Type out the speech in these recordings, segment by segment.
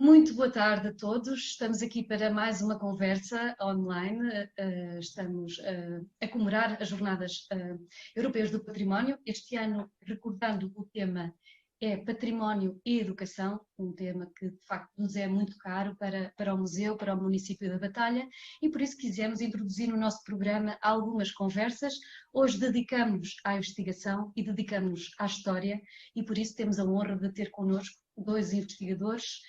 Muito boa tarde a todos. Estamos aqui para mais uma conversa online. Estamos a comemorar as Jornadas Europeias do Património. Este ano, recordando o tema é Património e Educação, um tema que de facto nos é muito caro para o Museu, para o município da Batalha, e por isso quisemos introduzir no nosso programa algumas conversas. Hoje dedicamos-nos à investigação e dedicamos-nos à história, e por isso temos a honra de ter connosco dois investigadores,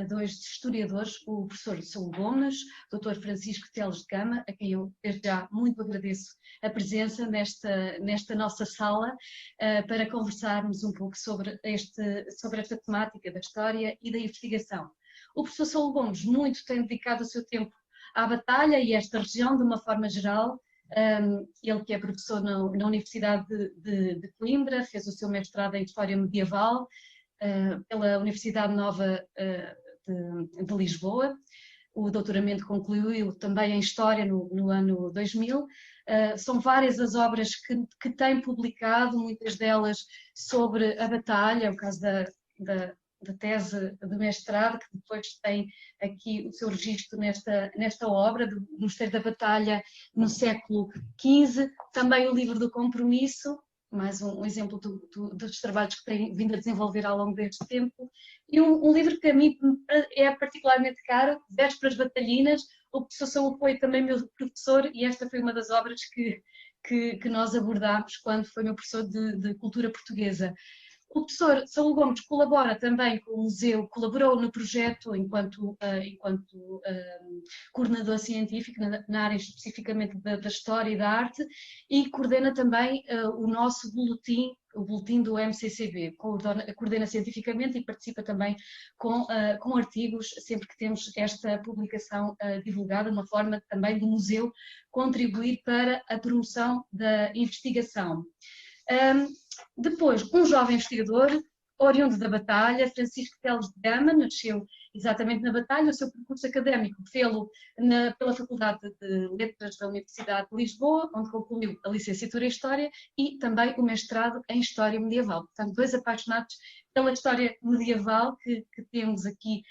dois historiadores, o professor Saúl Gomes, o Dr. Francisco Teles de Gama, a quem eu desde já muito agradeço a presença nesta nossa sala, para conversarmos um pouco sobre esta temática da história e da investigação. O professor Saúl Gomes muito tem dedicado o seu tempo à Batalha e a esta região de uma forma geral. Ele que é professor na Universidade de Coimbra, fez o seu mestrado em História Medieval, pela Universidade Nova de Lisboa. O doutoramento concluiu também em História no ano 2000. São várias as obras que tem publicado, muitas delas sobre a Batalha, o caso da tese de mestrado, que depois tem aqui o seu registro nesta obra, do Mosteiro da Batalha no século XV, também o livro do Compromisso, mais um exemplo dos trabalhos que tem vindo a desenvolver ao longo deste tempo, e um livro que a mim é particularmente caro, Vésperas Batalhinas. O professor Saúl foi também meu professor e esta foi uma das obras que nós abordámos quando foi meu professor de cultura portuguesa. O professor Saúl Gomes colabora também com o museu, colaborou no projeto enquanto coordenador científico na área especificamente da história e da arte, e coordena também o nosso boletim, o boletim do MCCB, coordena cientificamente e participa também com artigos sempre que temos esta publicação divulgada, uma forma também do museu contribuir para a promoção da investigação. Depois, um jovem investigador, oriundo da Batalha, Francisco Teles de Gama, nasceu exatamente na Batalha. O seu percurso académico fê-lo pela Faculdade de Letras da Universidade de Lisboa, onde concluiu a licenciatura em História e também o mestrado em História Medieval. Portanto, dois apaixonados pela história medieval que temos aqui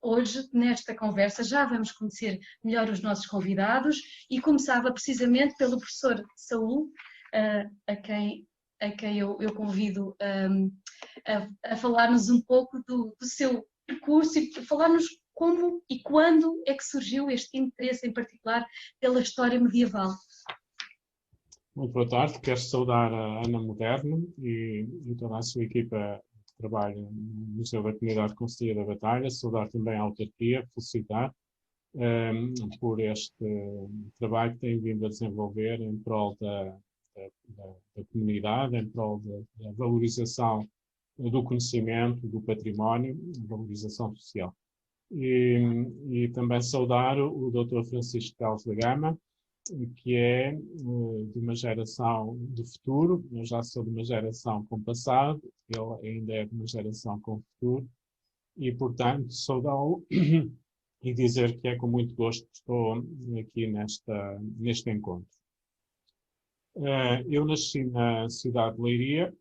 hoje nesta conversa. Já vamos conhecer melhor os nossos convidados e começava precisamente pelo professor Saúl, a quem eu convido a falar-nos um pouco do seu percurso e falar-nos como e quando é que surgiu este interesse em particular pela história medieval. Muito boa tarde, quero saudar a Ana Moderno e toda a sua equipa de trabalho no Museu da Comunidade Conselheira da Batalha, saudar também a autarquia, felicitar por este trabalho que tem vindo a desenvolver em prol da comunidade, em prol da valorização do conhecimento, do património, valorização social. E também saudar o Dr. Francisco Teles de Gama, que é de uma geração do futuro. Eu já sou de uma geração com passado, ele ainda é de uma geração com futuro, e portanto saudá-lo e dizer que é com muito gosto que estou aqui neste encontro. Eu nasci na cidade de Leiria,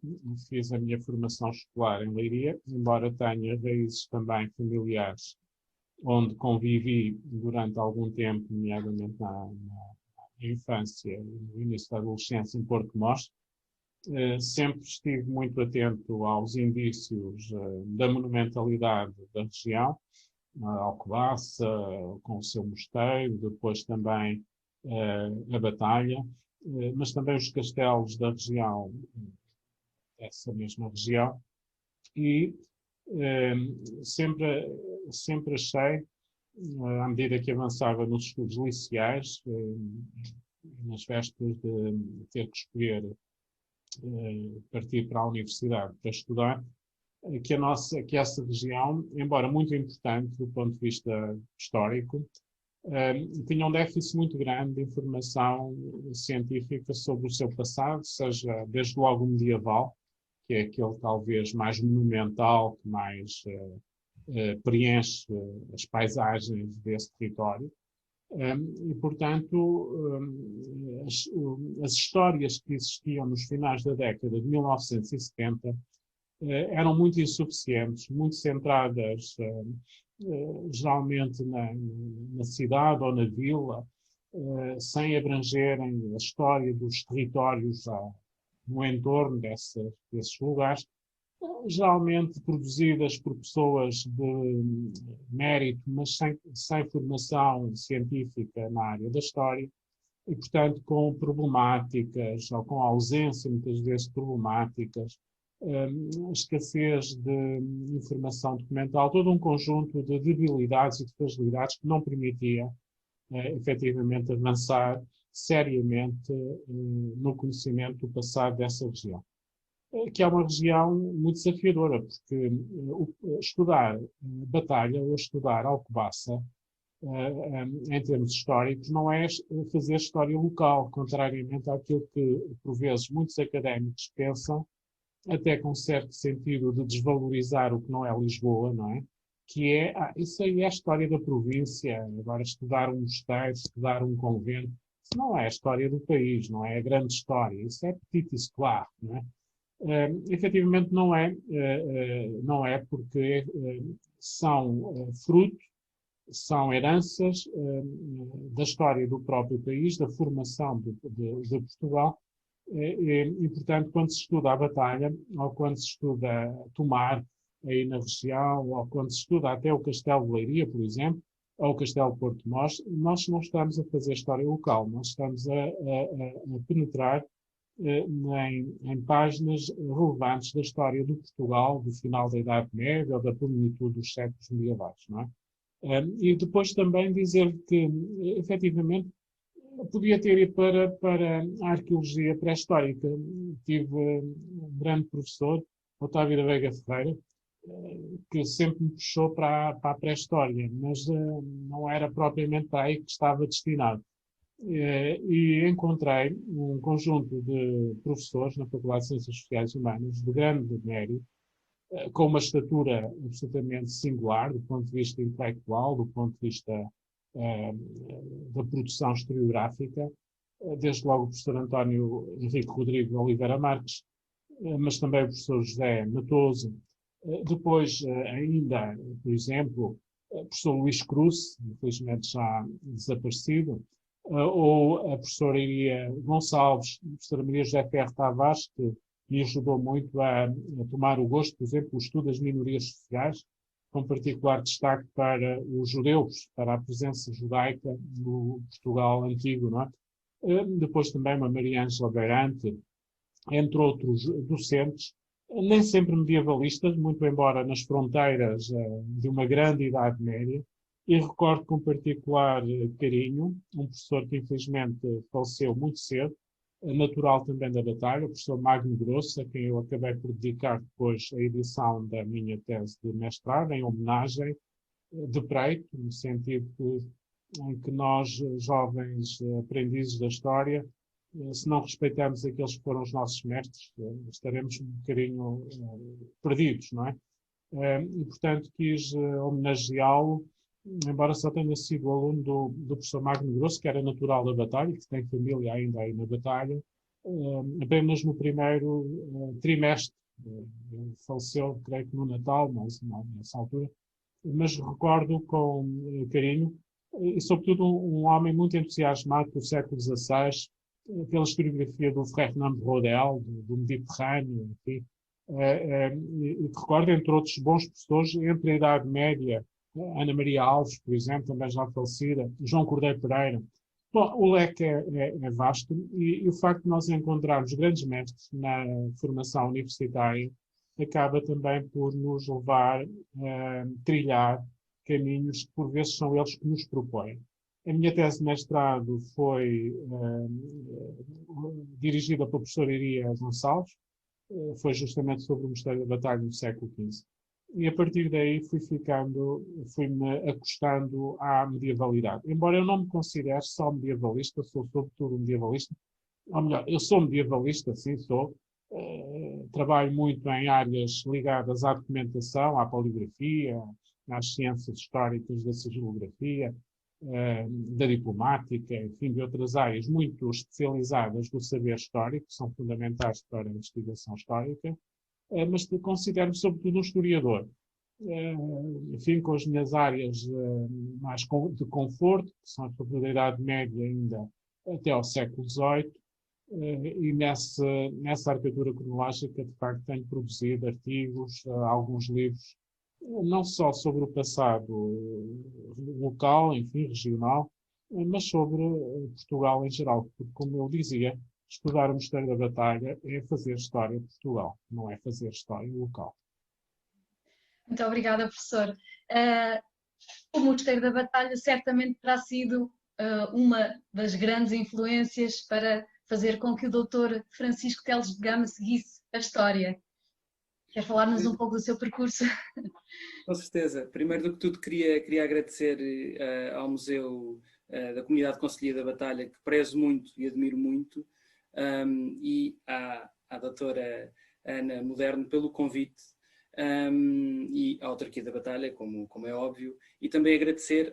fiz a minha formação escolar em Leiria, embora tenha raízes também familiares, onde convivi durante algum tempo, nomeadamente na infância e no início da adolescência em Porto de Mós. Sempre estive muito atento aos indícios da monumentalidade da região, Alcobaça, com o seu mosteiro, depois também a Batalha, mas também os castelos da região, dessa mesma região, e sempre achei, à medida que avançava nos estudos liceais, nas vésperas de ter que escolher partir para a universidade para estudar, que essa região, embora muito importante do ponto de vista histórico, tinha um déficit muito grande de informação científica sobre o seu passado, seja desde logo medieval, que é aquele talvez mais monumental, que mais preenche as paisagens desse território. E, portanto, as histórias que existiam nos finais da década de 1970 eram muito insuficientes, muito centradas geralmente na cidade ou na vila, sem abrangerem a história dos territórios no entorno desses lugares, geralmente produzidas por pessoas de mérito, mas sem formação científica na área da história, e, portanto, com problemáticas, ou com ausência, muitas vezes, problemáticas, escassez de informação documental, todo um conjunto de debilidades e de fragilidades que não permitia, efetivamente, avançar seriamente no conhecimento do passado dessa região. Que é uma região muito desafiadora, porque estudar Batalha ou estudar Alcobaça, em termos históricos, não é fazer história local, contrariamente àquilo que, por vezes, muitos académicos pensam, até com certo sentido de desvalorizar o que não é Lisboa, não é? Que é, isso aí é a história da província, agora estudar um mosteiro, estudar um convento, isso não é a história do país, não é a grande história, isso é petit histoire, não é? Efetivamente não é porque são fruto, são heranças da história do próprio país, da formação de Portugal, e, portanto, quando se estuda a batalha, ou quando se estuda Tomar, aí na região, ou quando se estuda até o Castelo de Leiria, por exemplo, ou o Castelo de Porto Mós, nós não estamos a fazer história local, nós estamos a penetrar em páginas relevantes da história do Portugal, do final da Idade Média ou da plenitude dos séculos medievais, não é? E depois também dizer que, efetivamente, podia ter ido para a arqueologia pré-histórica. Tive um grande professor, Otávio da Veiga Ferreira, que sempre me puxou para a pré-história, mas não era propriamente para aí que estava destinado. E encontrei um conjunto de professores na Faculdade de Ciências Sociais e Humanas, de grande mérito, com uma estatura absolutamente singular, do ponto de vista intelectual, do ponto de vista da produção historiográfica, desde logo o professor António Henrique Rodrigo de Oliveira Marques, mas também o professor José Matoso, depois ainda, por exemplo, o professor Luís Cruz, infelizmente já desaparecido, ou a professora Iria Gonçalves, a professora Maria José Ferro Tavares, que me ajudou muito a tomar o gosto, por exemplo, o estudo das minorias sociais, com particular destaque para os judeus, para a presença judaica no Portugal antigo, não é? Depois também uma Maria Ângela Beirante, entre outros docentes, nem sempre medievalistas, muito embora nas fronteiras de uma grande Idade Média, e recordo com particular carinho um professor que infelizmente faleceu muito cedo, natural também da Batalha, o professor Magno Grosso, a quem eu acabei por dedicar depois a edição da minha tese de mestrado, em homenagem de Preito, no sentido em que nós, jovens aprendizes da história, se não respeitamos aqueles que foram os nossos mestres, estaremos um bocadinho perdidos, não é? E, portanto, quis homenageá-lo, embora só tenha sido aluno do professor Magno Grosso, que era natural da Batalha, que tem família ainda aí na Batalha, apenas no primeiro trimestre. Faleceu, creio que no Natal, mas não nessa altura. Mas recordo com carinho, e sobretudo um homem muito entusiasmado pelo século XVI, pela historiografia do Fernand Braudel, do Mediterrâneo, enfim, e que recordo, entre outros bons professores, entre a Idade Média, Ana Maria Alves, por exemplo, também já falecida, João Cordeiro Pereira. Bom, o leque é vasto e o facto de nós encontrarmos grandes mestres na formação universitária acaba também por nos levar a trilhar caminhos que, por vezes, são eles que nos propõem. A minha tese de mestrado foi dirigida pela professora Iria Gonçalves, foi justamente sobre o Mistério da Batalha no século XV. E a partir daí fui-me acostando à medievalidade. Embora eu não me considere só medievalista, sou sobretudo medievalista. Ou melhor, eu sou medievalista, sim, sou. Trabalho muito em áreas ligadas à documentação, à poligrafia, às ciências históricas da sigilografia, da diplomática, enfim, de outras áreas muito especializadas do saber histórico, que são fundamentais para a investigação histórica, mas considero-me sobretudo um historiador. enfim, com as minhas áreas mais de conforto, que são a Idade Média ainda até ao século XVIII, e nessa arquitetura cronológica, de facto, tenho produzido artigos, alguns livros, não só sobre o passado local, enfim, regional, mas sobre Portugal em geral, porque, como eu dizia, estudar o Mosteiro da Batalha é fazer história de Portugal, não é fazer história local. Muito obrigada, professor. O Mosteiro da Batalha certamente terá sido uma das grandes influências para fazer com que o doutor Francisco Teles de Gama seguisse a história. Quer falar-nos um pouco do seu percurso? Com certeza. Primeiro do que tudo, queria agradecer ao Museu da Comunidade Conselhia da Batalha, que prezo muito e admiro muito, e à doutora Ana Moderno pelo convite, e à Autarquia da Batalha, como é óbvio, e também agradecer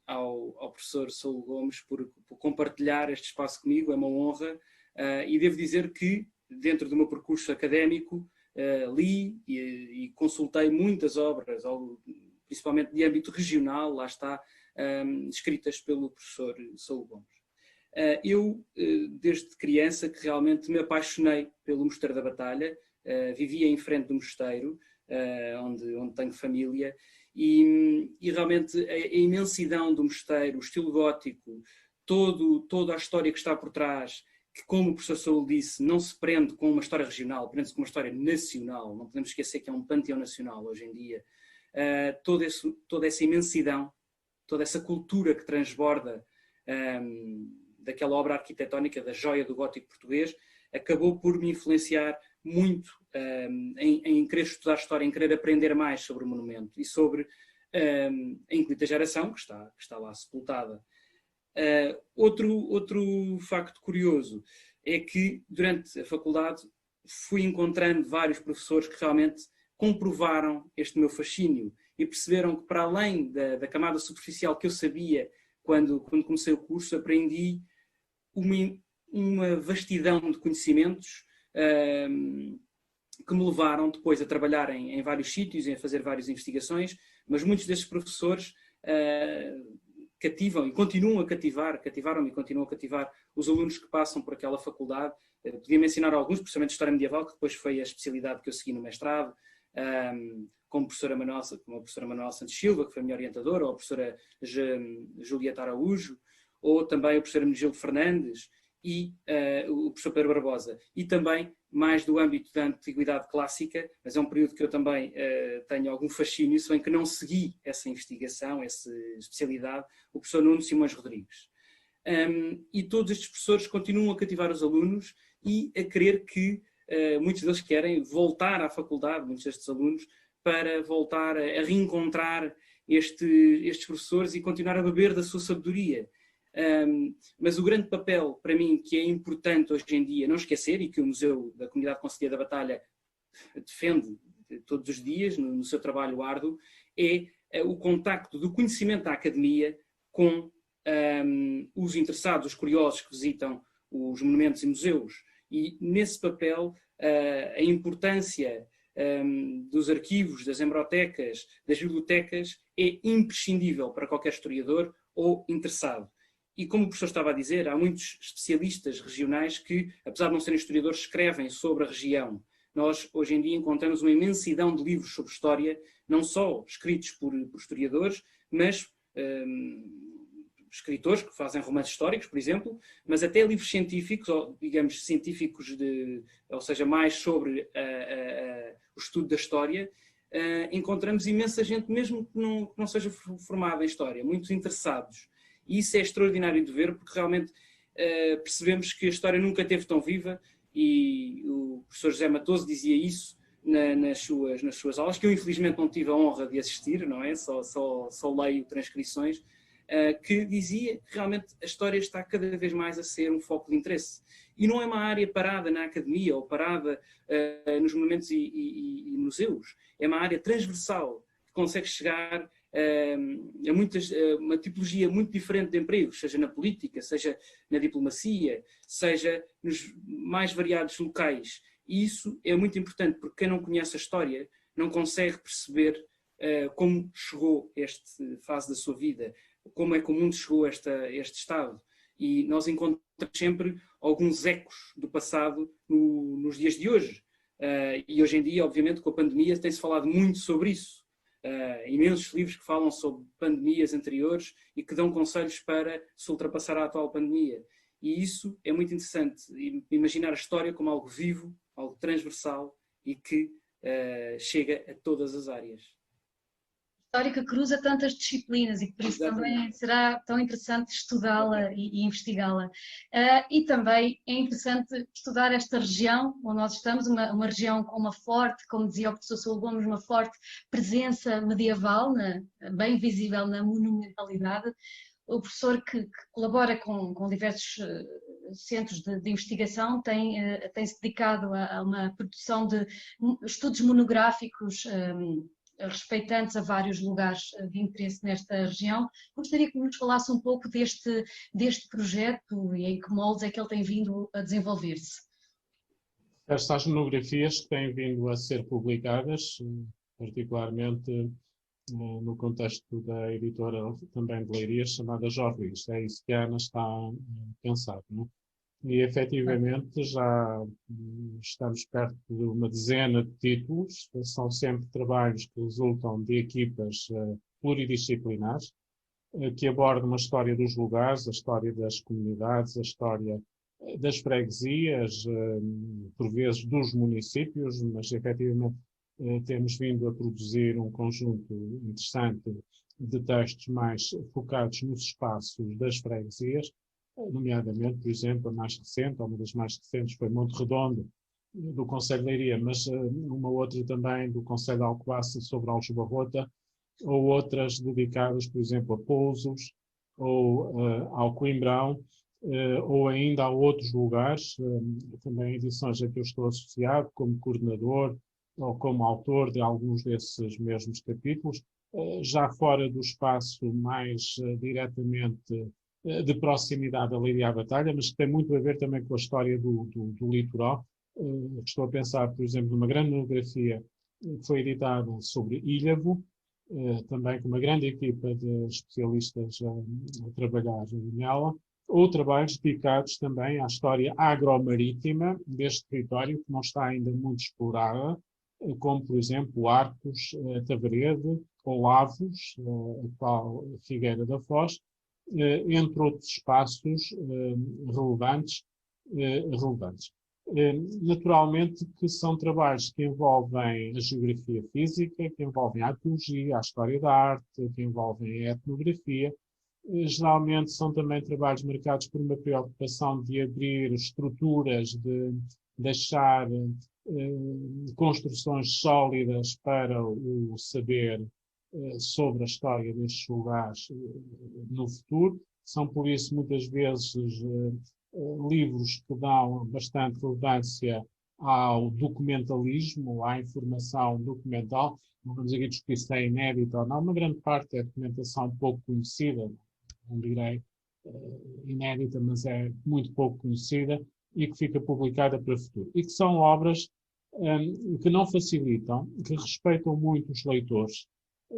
ao professor Saúl Gomes por compartilhar este espaço comigo, é uma honra, e devo dizer que, dentro do meu percurso académico, li e consultei muitas obras, principalmente de âmbito regional, lá está, escritas pelo professor Saúl Gomes. Eu, desde criança, que realmente me apaixonei pelo Mosteiro da Batalha, vivia em frente do mosteiro, onde tenho família, e realmente a imensidão do mosteiro, o estilo gótico, toda a história que está por trás, que, como o professor Saúl disse, não se prende com uma história regional, prende-se com uma história nacional. Não podemos esquecer que é um panteão nacional hoje em dia. Toda essa imensidão, toda essa cultura que transborda daquela obra arquitetónica, da joia do gótico português, acabou por me influenciar muito em querer estudar história, em querer aprender mais sobre o monumento e sobre a inclita geração que está lá sepultada. Outro facto curioso é que durante a faculdade fui encontrando vários professores que realmente comprovaram este meu fascínio e perceberam que, para além da camada superficial que eu sabia quando comecei o curso, aprendi uma vastidão de conhecimentos que me levaram depois a trabalhar em vários sítios e a fazer várias investigações, mas muitos desses professores cativam e continuam a cativaram-me e continuam a cativar os alunos que passam por aquela faculdade. Podia mencionar alguns, precisamente de História Medieval, que depois foi a especialidade que eu segui no mestrado, como a professora Manuela Santos Silva, que foi a minha orientadora, ou a professora Julieta Araújo, ou também o professor Hermenegildo Fernandes e o professor Pedro Barbosa. E também, mais do âmbito da Antiguidade Clássica, mas é um período que eu também tenho algum fascínio, se bem que não segui essa investigação, essa especialidade, o professor Nuno Simões Rodrigues. E todos estes professores continuam a cativar os alunos e a querer que muitos deles querem voltar à faculdade, muitos destes alunos, para voltar a reencontrar estes professores e continuar a beber da sua sabedoria. Mas o grande papel, para mim, que é importante hoje em dia não esquecer, e que o Museu da Comunidade Conselhia da Batalha defende todos os dias no seu trabalho árduo, é o contacto do conhecimento da academia com os interessados, os curiosos que visitam os monumentos e museus. E nesse papel, a importância dos arquivos, das hemerotecas, das bibliotecas é imprescindível para qualquer historiador ou interessado. E como o professor estava a dizer, há muitos especialistas regionais que, apesar de não serem historiadores, escrevem sobre a região. Nós, hoje em dia, encontramos uma imensidão de livros sobre história, não só escritos por historiadores, mas escritores que fazem romances históricos, por exemplo, mas até livros científicos, ou digamos científicos, ou seja, mais sobre o estudo da história. Encontramos imensa gente, mesmo que não seja formada em história, muitos interessados. E isso é extraordinário de ver, porque realmente percebemos que a história nunca esteve tão viva, e o professor José Matoso dizia isso nas suas aulas, que eu infelizmente não tive a honra de assistir, não é? Só leio transcrições, que dizia que realmente a história está cada vez mais a ser um foco de interesse. E não é uma área parada na academia ou parada nos monumentos e museus. É uma área transversal que consegue chegar a uma tipologia muito diferente de empregos, seja na política, seja na diplomacia, seja nos mais variados locais. E isso é muito importante, porque quem não conhece a história não consegue perceber como chegou a esta fase da sua vida, como é que o mundo chegou a este estado. E nós encontramos sempre alguns ecos do passado nos dias de hoje. E hoje em dia, obviamente, com a pandemia, tem-se falado muito sobre isso. Imensos livros que falam sobre pandemias anteriores e que dão conselhos para se ultrapassar a atual pandemia. E isso é muito interessante, imaginar a história como algo vivo, algo transversal e que chega a todas as áreas. História que cruza tantas disciplinas e que por isso também será tão interessante estudá-la e investigá-la. E também é interessante estudar esta região onde nós estamos, uma região com uma forte, como dizia o professor Saúl Gomes, uma forte presença medieval, bem visível na monumentalidade. O professor que colabora com diversos centros de investigação tem-se dedicado a uma produção de estudos monográficos respeitantes a vários lugares de interesse nesta região. Gostaria que nos falasse um pouco deste projeto e em que moldes é que ele tem vindo a desenvolver-se. Estas monografias que têm vindo a ser publicadas, particularmente no contexto da editora também de Leiria, chamada Jorris. É isso que a Ana está a pensar, não é? E, efetivamente, já estamos perto de uma dezena de títulos. São sempre trabalhos que resultam de equipas pluridisciplinares, que abordam a história dos lugares, a história das comunidades, a história das freguesias, por vezes dos municípios, mas, efetivamente, temos vindo a produzir um conjunto interessante de textos mais focados nos espaços das freguesias, nomeadamente, por exemplo, a mais recente, ou uma das mais recentes, foi Monte Redondo, do Concelho de Leiria, mas uma outra também do Concelho de Alcobaça sobre Aljubarrota, ou outras dedicadas, por exemplo, a Pousos, ou ao Coimbrão, ou ainda a outros lugares, também edições a que eu estou associado, como coordenador ou como autor de alguns desses mesmos capítulos, já fora do espaço mais diretamente de proximidade da Leiria à Batalha, mas que tem muito a ver também com a história do litoral. Estou a pensar, por exemplo, numa grande monografia que foi editada sobre Ilhavo, também com uma grande equipa de especialistas a trabalhar nela, ou trabalhos dedicados também à história agromarítima deste território, que não está ainda muito explorada, como, por exemplo, Arcos, Tavarede, ou Lavos, a atual Figueira da Foz, entre outros espaços relevantes. Naturalmente que são trabalhos que envolvem a geografia física, que envolvem a arqueologia, a história da arte, que envolvem a etnografia. Geralmente são também trabalhos marcados por uma preocupação de abrir estruturas, de deixar construções sólidas para o saber sobre a história destes lugares no futuro. São, por isso, muitas vezes livros que dão bastante relevância ao documentalismo, à informação documental. Não vamos aqui discutir se é inédita ou não. Uma grande parte é documentação pouco conhecida, não direi inédita, mas é muito pouco conhecida e que fica publicada para o futuro. E que são obras que não facilitam, que respeitam muito os leitores,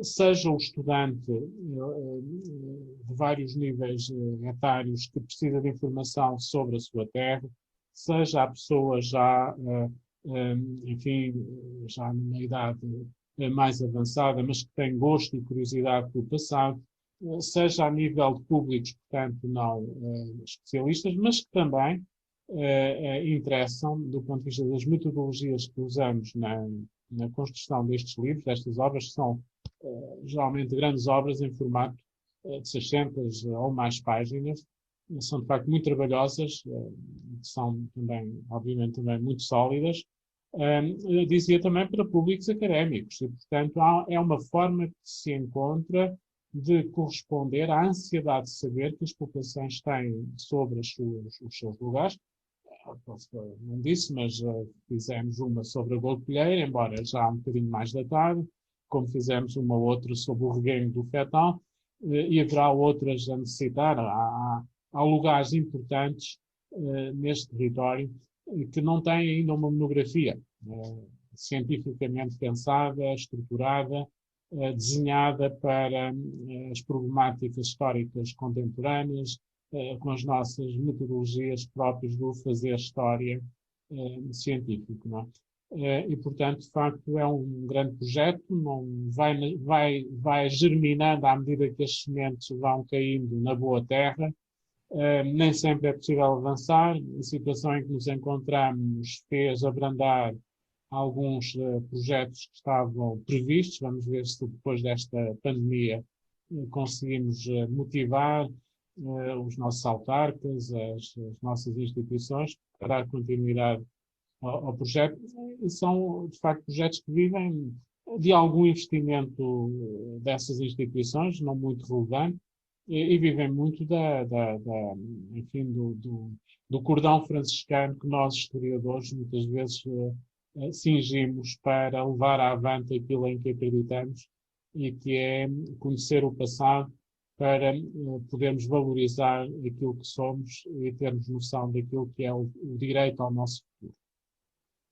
seja o estudante de vários níveis etários que precisa de informação sobre a sua terra, seja a pessoa já, enfim, já numa idade mais avançada, mas que tem gosto e curiosidade pelo passado, seja a nível de públicos, portanto, não especialistas, mas que também interessam do ponto de vista das metodologias que usamos na construção destes livros, destas obras, que são geralmente grandes obras em formato de 600 ou mais páginas. São, de facto, muito trabalhosas, são também, obviamente, também muito sólidas. Dizia também para públicos académicos e, portanto, é uma forma que se encontra de corresponder à ansiedade de saber que as populações têm sobre os seus lugares. Não disse, mas fizemos uma sobre a Golpilheira, embora já um bocadinho mais datado, como fizemos uma outra sobre o regueiro do Fetão, e haverá outras a necessitar. Há lugares importantes neste território que não têm ainda uma monografia. cientificamente pensada, estruturada, desenhada para as problemáticas históricas contemporâneas, com as nossas metodologias próprias do fazer história científico, não é? E, portanto, de facto, é um grande projeto, não vai germinando à medida que as sementes vão caindo na boa terra. Nem sempre é possível avançar. A situação em que nos encontramos fez abrandar alguns projetos que estavam previstos. Vamos ver se depois desta pandemia conseguimos motivar os nossos autarcas, as nossas instituições, para dar continuidade ao projeto. E são, de facto, projetos que vivem de algum investimento dessas instituições, não muito relevante, e vivem muito enfim, do cordão franciscano que nós, historiadores, muitas vezes cingimos para levar avante aquilo em que acreditamos, e que é conhecer o passado para podermos valorizar aquilo que somos e termos noção daquilo que é o direito ao nosso futuro.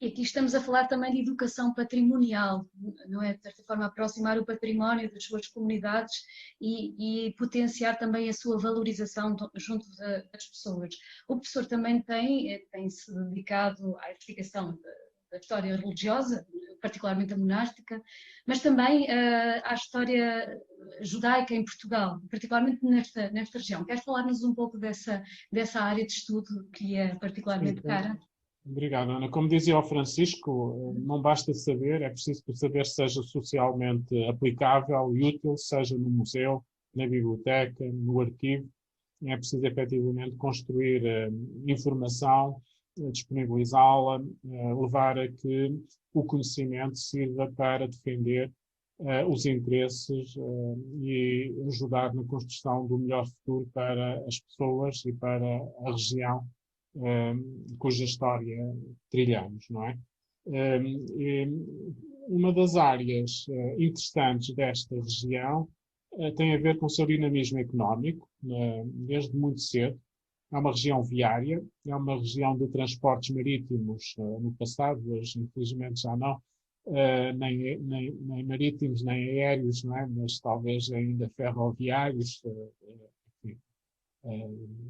E aqui estamos a falar também de educação patrimonial, não é? De certa forma, aproximar o património das suas comunidades e potenciar também a sua valorização junto das pessoas. O professor também tem-se dedicado à investigação da história religiosa, particularmente a monástica, mas também à história judaica em Portugal, particularmente nesta região. Queres falar-nos um pouco dessa área de estudo que é particularmente cara? Obrigado, Ana. Como dizia o Francisco, não basta saber, é preciso que o saber seja socialmente aplicável e útil, seja no museu, na biblioteca, no arquivo. É preciso efetivamente construir informação, disponibilizá-la, levar a que o conhecimento sirva para defender os interesses e ajudar na construção do melhor futuro para as pessoas e para a região cuja história trilhamos, não é? Uma das áreas interessantes desta região tem a ver com o seu dinamismo económico, desde muito cedo. É uma região viária, é uma região de transportes marítimos no passado, hoje infelizmente já não, nem marítimos, nem aéreos, não é? Mas talvez ainda ferroviários, enfim,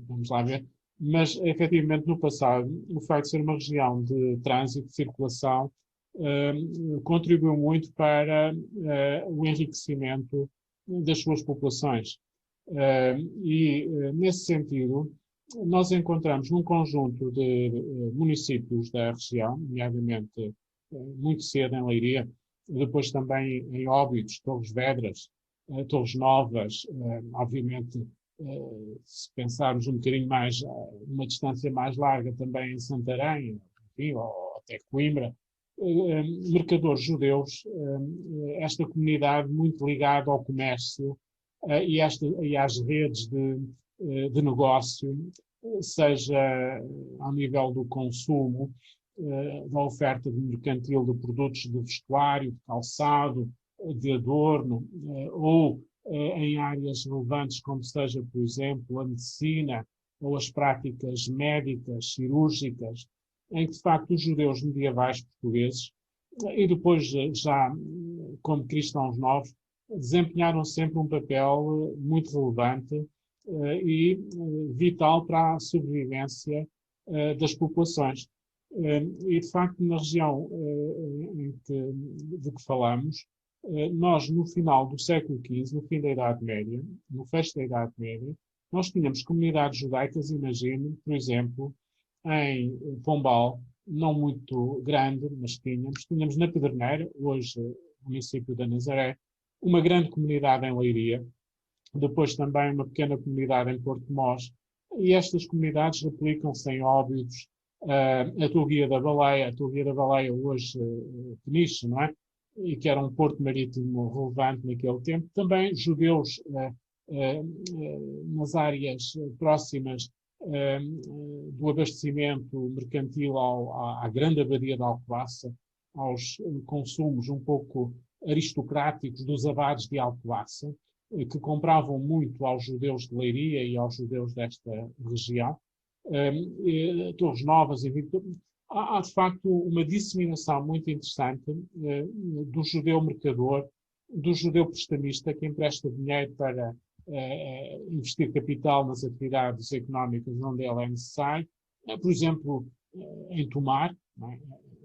vamos lá ver. Mas, efetivamente, no passado, o facto de ser uma região de trânsito, de circulação, contribuiu muito para o enriquecimento das suas populações. Nesse sentido, nós encontramos num conjunto de municípios da região, nomeadamente muito cedo em Leiria, depois também em Óbidos, Torres Vedras, Torres Novas, obviamente, se pensarmos um bocadinho mais, uma distância mais larga, também em Santarém, enfim, ou até Coimbra, mercadores judeus, esta comunidade muito ligada ao comércio e às redes de negócio, seja ao nível do consumo, da oferta de mercantil de produtos de vestuário, de calçado, de adorno, ou em áreas relevantes como seja, por exemplo, a medicina ou as práticas médicas, cirúrgicas, em que, de facto, os judeus medievais portugueses, e depois já como cristãos novos, desempenharam sempre um papel muito relevante e vital para a sobrevivência das populações. E, de facto, na região de que falamos, nós, no final do século XV, no fim da Idade Média, no fecho da Idade Média, nós tínhamos comunidades judaicas, imagine, por exemplo, em Pombal, não muito grande, mas tínhamos na Pedreneira, hoje município da Nazaré, uma grande comunidade em Leiria, depois também uma pequena comunidade em Porto Mós, e estas comunidades replicam-se em Óbidos, a Torguia da Baleia hoje Peniche, não é? E que era um porto marítimo relevante naquele tempo. Também judeus nas áreas próximas do abastecimento mercantil à grande abadia de Alcobaça, aos consumos um pouco aristocráticos dos abades de Alcobaça, que compravam muito aos judeus de Leiria e aos judeus desta região. Torres Novas, há de facto uma disseminação muito interessante do judeu mercador, do judeu prestamista que empresta dinheiro para investir capital nas atividades económicas onde ele é necessário. Por exemplo, em Tomar, não é?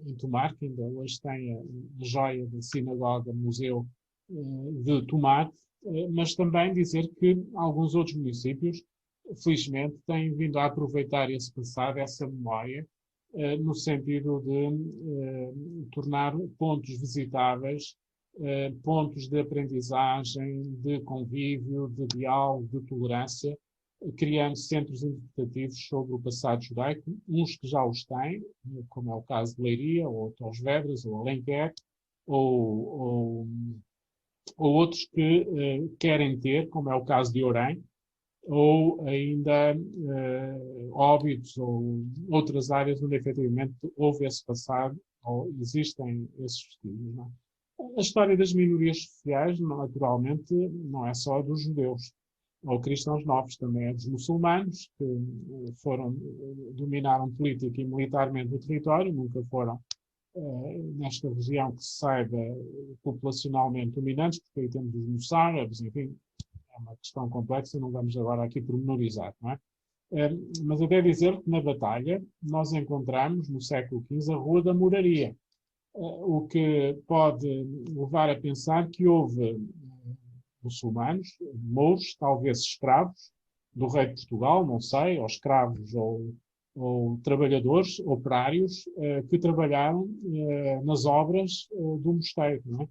Em Tomar, que ainda hoje tem a joia da sinagoga, museu de Tomar, mas também dizer que alguns outros municípios, felizmente, têm vindo a aproveitar esse passado, essa memória, no sentido de tornar pontos visitáveis, pontos de aprendizagem, de convívio, de diálogo, de tolerância, criando centros interpretativos sobre o passado judaico, uns que já os têm, como é o caso de Leiria, ou Torres Vedras, ou Alenquer, ou outros que querem ter, como é o caso de Orem, ou ainda Óbidos, ou outras áreas onde efetivamente houve esse passado, ou existem esses vestígios. Não é? A história das minorias sociais, naturalmente, não é só dos judeus ou cristãos novos, também é dos muçulmanos, que dominaram política e militarmente o território, nunca foram, nesta região que se saiba, populacionalmente dominantes, porque aí temos os moçárabes, enfim, é uma questão complexa, não vamos agora aqui pormenorizar, não é? Mas eu devo dizer que na batalha nós encontramos, no século XV, a Rua da Moraria, o que pode levar a pensar que houve muçulmanos, mouros, talvez escravos, do rei de Portugal, não sei, ou escravos ou trabalhadores, operários, que trabalharam nas obras do mosteiro. Não é?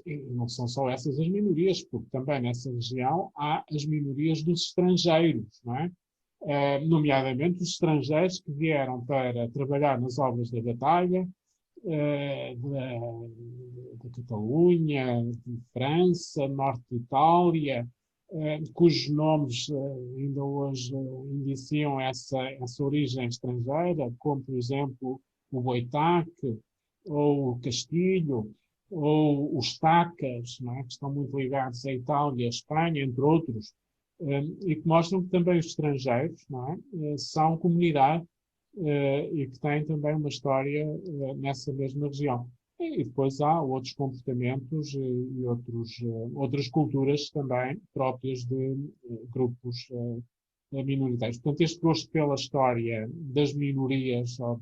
E não são só essas as minorias, porque também nessa região há as minorias dos estrangeiros, não é? Nomeadamente os estrangeiros que vieram para trabalhar nas obras da batalha, da Catalunha, de França, norte de Itália, cujos nomes ainda hoje indiciam essa origem estrangeira, como, por exemplo, o Boitaque, ou o Castilho, ou os Tacas, não é? Que estão muito ligados à Itália, à Espanha, entre outros, e que mostram que também os estrangeiros, não é? São comunidade e que têm também uma história nessa mesma região. E depois há outros comportamentos e outras culturas também próprias de grupos minoritários. Portanto, este gosto pela história das minorias ou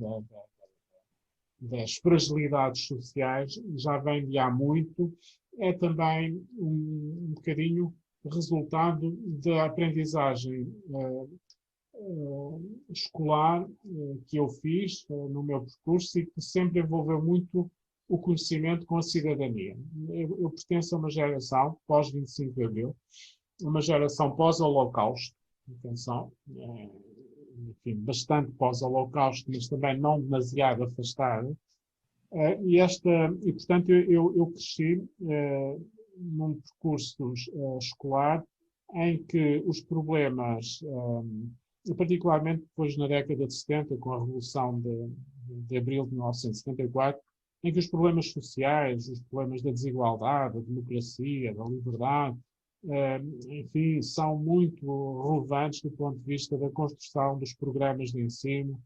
das fragilidades sociais já vem de há muito. É também um bocadinho resultado da aprendizagem escolar que eu fiz no meu percurso e que sempre envolveu muito o conhecimento com a cidadania. Eu pertenço a uma geração pós-25 de Abril, uma geração pós-Holocausto, atenção, enfim, bastante pós-Holocausto, mas também não demasiado afastada. E portanto, eu cresci num percurso escolar em que os problemas, particularmente depois na década de 70, com a Revolução de Abril de 1974, em que os problemas sociais, os problemas da desigualdade, da democracia, da liberdade, enfim, são muito relevantes do ponto de vista da construção dos programas de ensino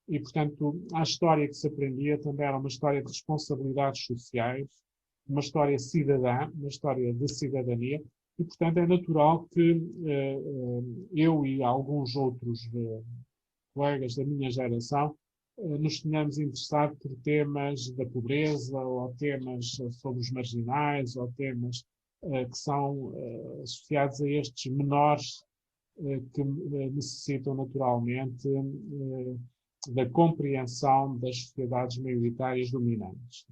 e, portanto, a história que se aprendia também era uma história de responsabilidades sociais, uma história cidadã, uma história de cidadania e, portanto, é natural que eu e alguns outros colegas da minha geração nos tenhamos interessado por temas da pobreza ou temas sobre os marginais ou temas que são associados a estes menores que necessitam naturalmente da compreensão das sociedades maioritárias dominantes.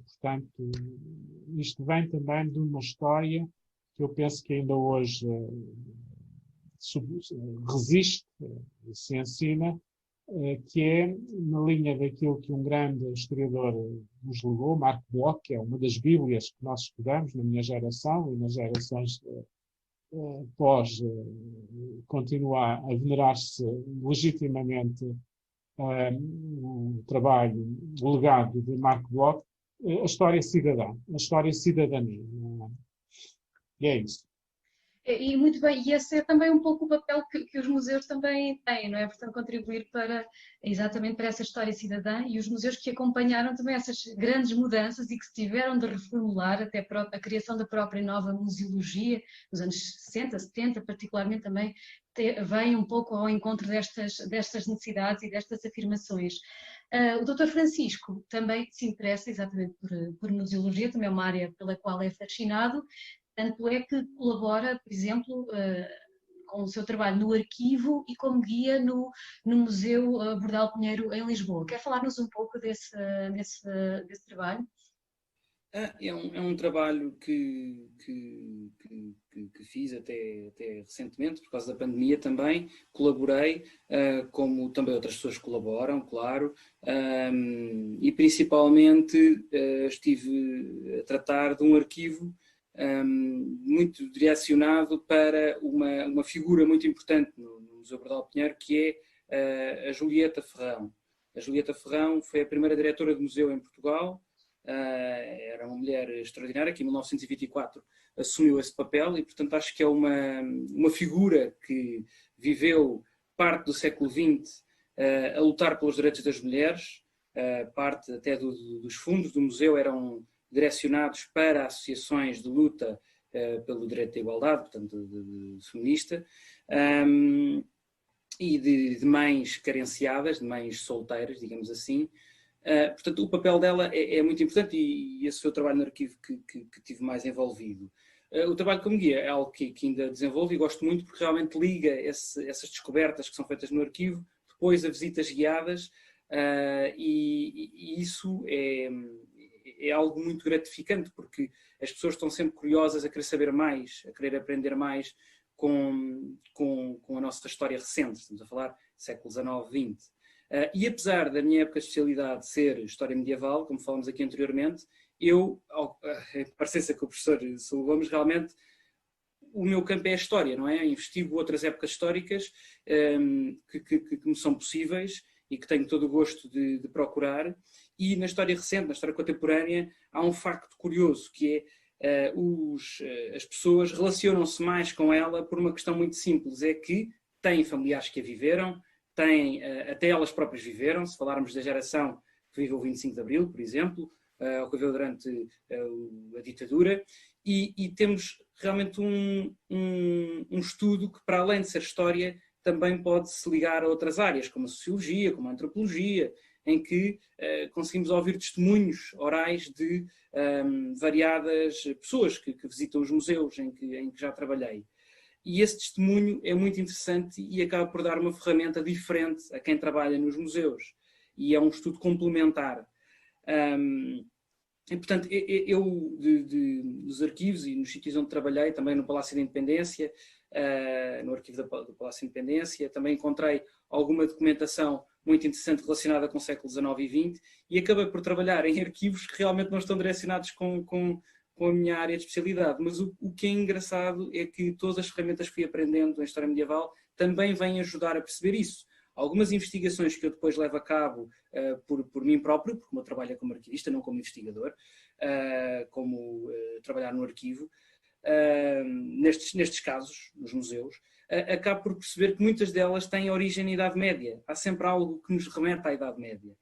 Portanto, isto vem também de uma história que eu penso que ainda hoje resiste, se ensina, que é na linha daquilo que um grande historiador nos legou, Mark Bloch, que é uma das bíblias que nós estudamos na minha geração e nas gerações pós, continua a venerar-se legitimamente o trabalho, o legado de Mark Bloch, a história cidadã, a história cidadania. E é isso. E muito bem, e esse é também um pouco o papel que os museus também têm, não é? Portanto, contribuir para, exatamente para essa história cidadã, e os museus que acompanharam também essas grandes mudanças e que se tiveram de reformular até a criação da própria nova museologia, nos anos 60, 70, particularmente também, vem um pouco ao encontro destas necessidades e destas afirmações. O Dr. Francisco também se interessa exatamente por museologia, também é uma área pela qual é fascinado. Tanto é que colabora, por exemplo, com o seu trabalho no arquivo e como guia no Museu Bordal Pinheiro em Lisboa. Quer falar-nos um pouco desse trabalho? É um trabalho que fiz até recentemente, por causa da pandemia também. Colaborei, como também outras pessoas colaboram, claro, e principalmente estive a tratar de um arquivo muito direcionado para uma figura muito importante no Museu Bordal Pinheiro, que é a Julieta Ferrão. A Julieta Ferrão foi a primeira diretora de museu em Portugal. Era uma mulher extraordinária que em 1924 assumiu esse papel e, portanto, acho que é uma figura que viveu parte do século XX a lutar pelos direitos das mulheres. Parte até dos fundos do museu eram direcionados para associações de luta pelo direito da igualdade, portanto, de feminista, e de mães carenciadas, de mães solteiras, digamos assim. Portanto, o papel dela é muito importante e esse foi o trabalho no arquivo que tive mais envolvido. O trabalho como guia é algo que ainda desenvolvo e gosto muito porque realmente liga essas descobertas que são feitas no arquivo depois a visitas guiadas, e isso é algo muito gratificante porque as pessoas estão sempre curiosas a querer saber mais, a querer aprender mais com a nossa história recente. Estamos a falar século XIX, XX. E apesar da minha época de especialidade ser História Medieval, como falamos aqui anteriormente, eu, parecesse que o professor Saúl Gomes, realmente o meu campo é a História, não é? Investigo outras épocas históricas que me são possíveis e que tenho todo o gosto de procurar. E na história recente, na história contemporânea, há um facto curioso, que é as pessoas relacionam-se mais com ela por uma questão muito simples, é que têm familiares que a viveram, até elas próprias viveram, se falarmos da geração que viveu o 25 de Abril, por exemplo, ou que viveu durante a ditadura, e temos realmente um estudo que, para além de ser história, também pode se ligar a outras áreas, como a sociologia, como a antropologia, em que conseguimos ouvir testemunhos orais de variadas pessoas que visitam os museus em que já trabalhei. E esse testemunho é muito interessante e acaba por dar uma ferramenta diferente a quem trabalha nos museus. E é um estudo complementar. E, portanto, eu dos arquivos e nos sítios onde trabalhei, também no Palácio da Independência, no arquivo do Palácio da Independência, também encontrei alguma documentação muito interessante relacionada com o século XIX e XX e acabei por trabalhar em arquivos que realmente não estão direcionados com a minha área de especialidade. Mas o que é engraçado é que todas as ferramentas que fui aprendendo em História Medieval também vêm ajudar a perceber isso. Algumas investigações que eu depois levo a cabo por mim próprio, porque o meu trabalho é como arquivista, não como investigador, como trabalhar no arquivo, nestes casos, nos museus, acabo por perceber que muitas delas têm origem na Idade Média. Há sempre algo que nos remete à Idade Média.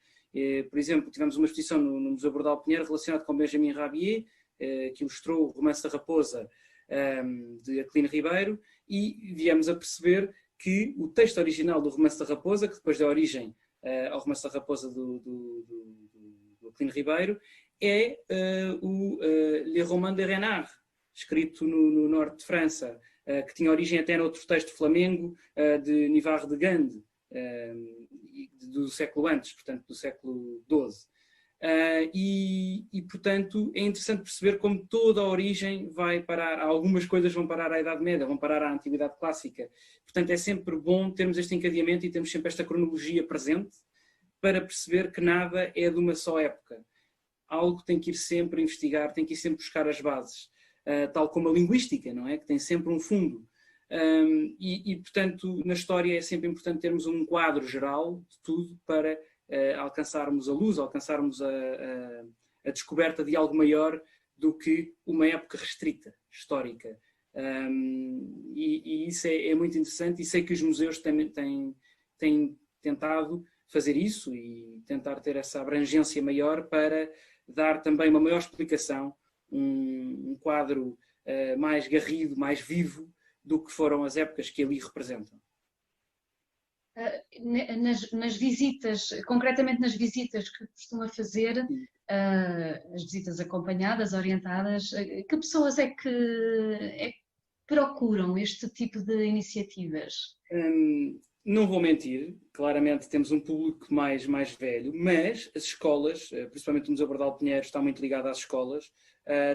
Por exemplo, tivemos uma exposição no Museu Bordal Pinheiro relacionada com Benjamin Rabier, que ilustrou o Romance da Raposa, de Aquilino Ribeiro, e viemos a perceber que o texto original do Romance da Raposa, que depois deu origem ao Romance da Raposa do Aquilino Ribeiro, é o Le Roman de Renard, escrito no norte de França, que tinha origem até noutro texto flamengo de Nivard de Gand, do século antes, portanto do século XII. Portanto, é interessante perceber como toda a origem vai parar, algumas coisas vão parar à Idade Média, vão parar à Antiguidade Clássica. Portanto, é sempre bom termos este encadeamento e termos sempre esta cronologia presente para perceber que nada é de uma só época. Algo tem que ir sempre investigar, tem que ir sempre buscar as bases, tal como a linguística, não é? Que tem sempre um fundo. Portanto, na história é sempre importante termos um quadro geral de tudo para alcançarmos a luz, alcançarmos a descoberta de algo maior do que uma época restrita, histórica. E isso é muito interessante, e sei que os museus têm tentado fazer isso e tentar ter essa abrangência maior para dar também uma maior explicação, um quadro mais garrido, mais vivo do que foram as épocas que ali representam. Nas visitas, concretamente nas visitas que costuma fazer, as visitas acompanhadas, orientadas, que pessoas é que procuram este tipo de iniciativas? Não vou mentir, claramente temos um público mais velho, mas as escolas, principalmente o Museu Bordal Pinheiro está muito ligado às escolas,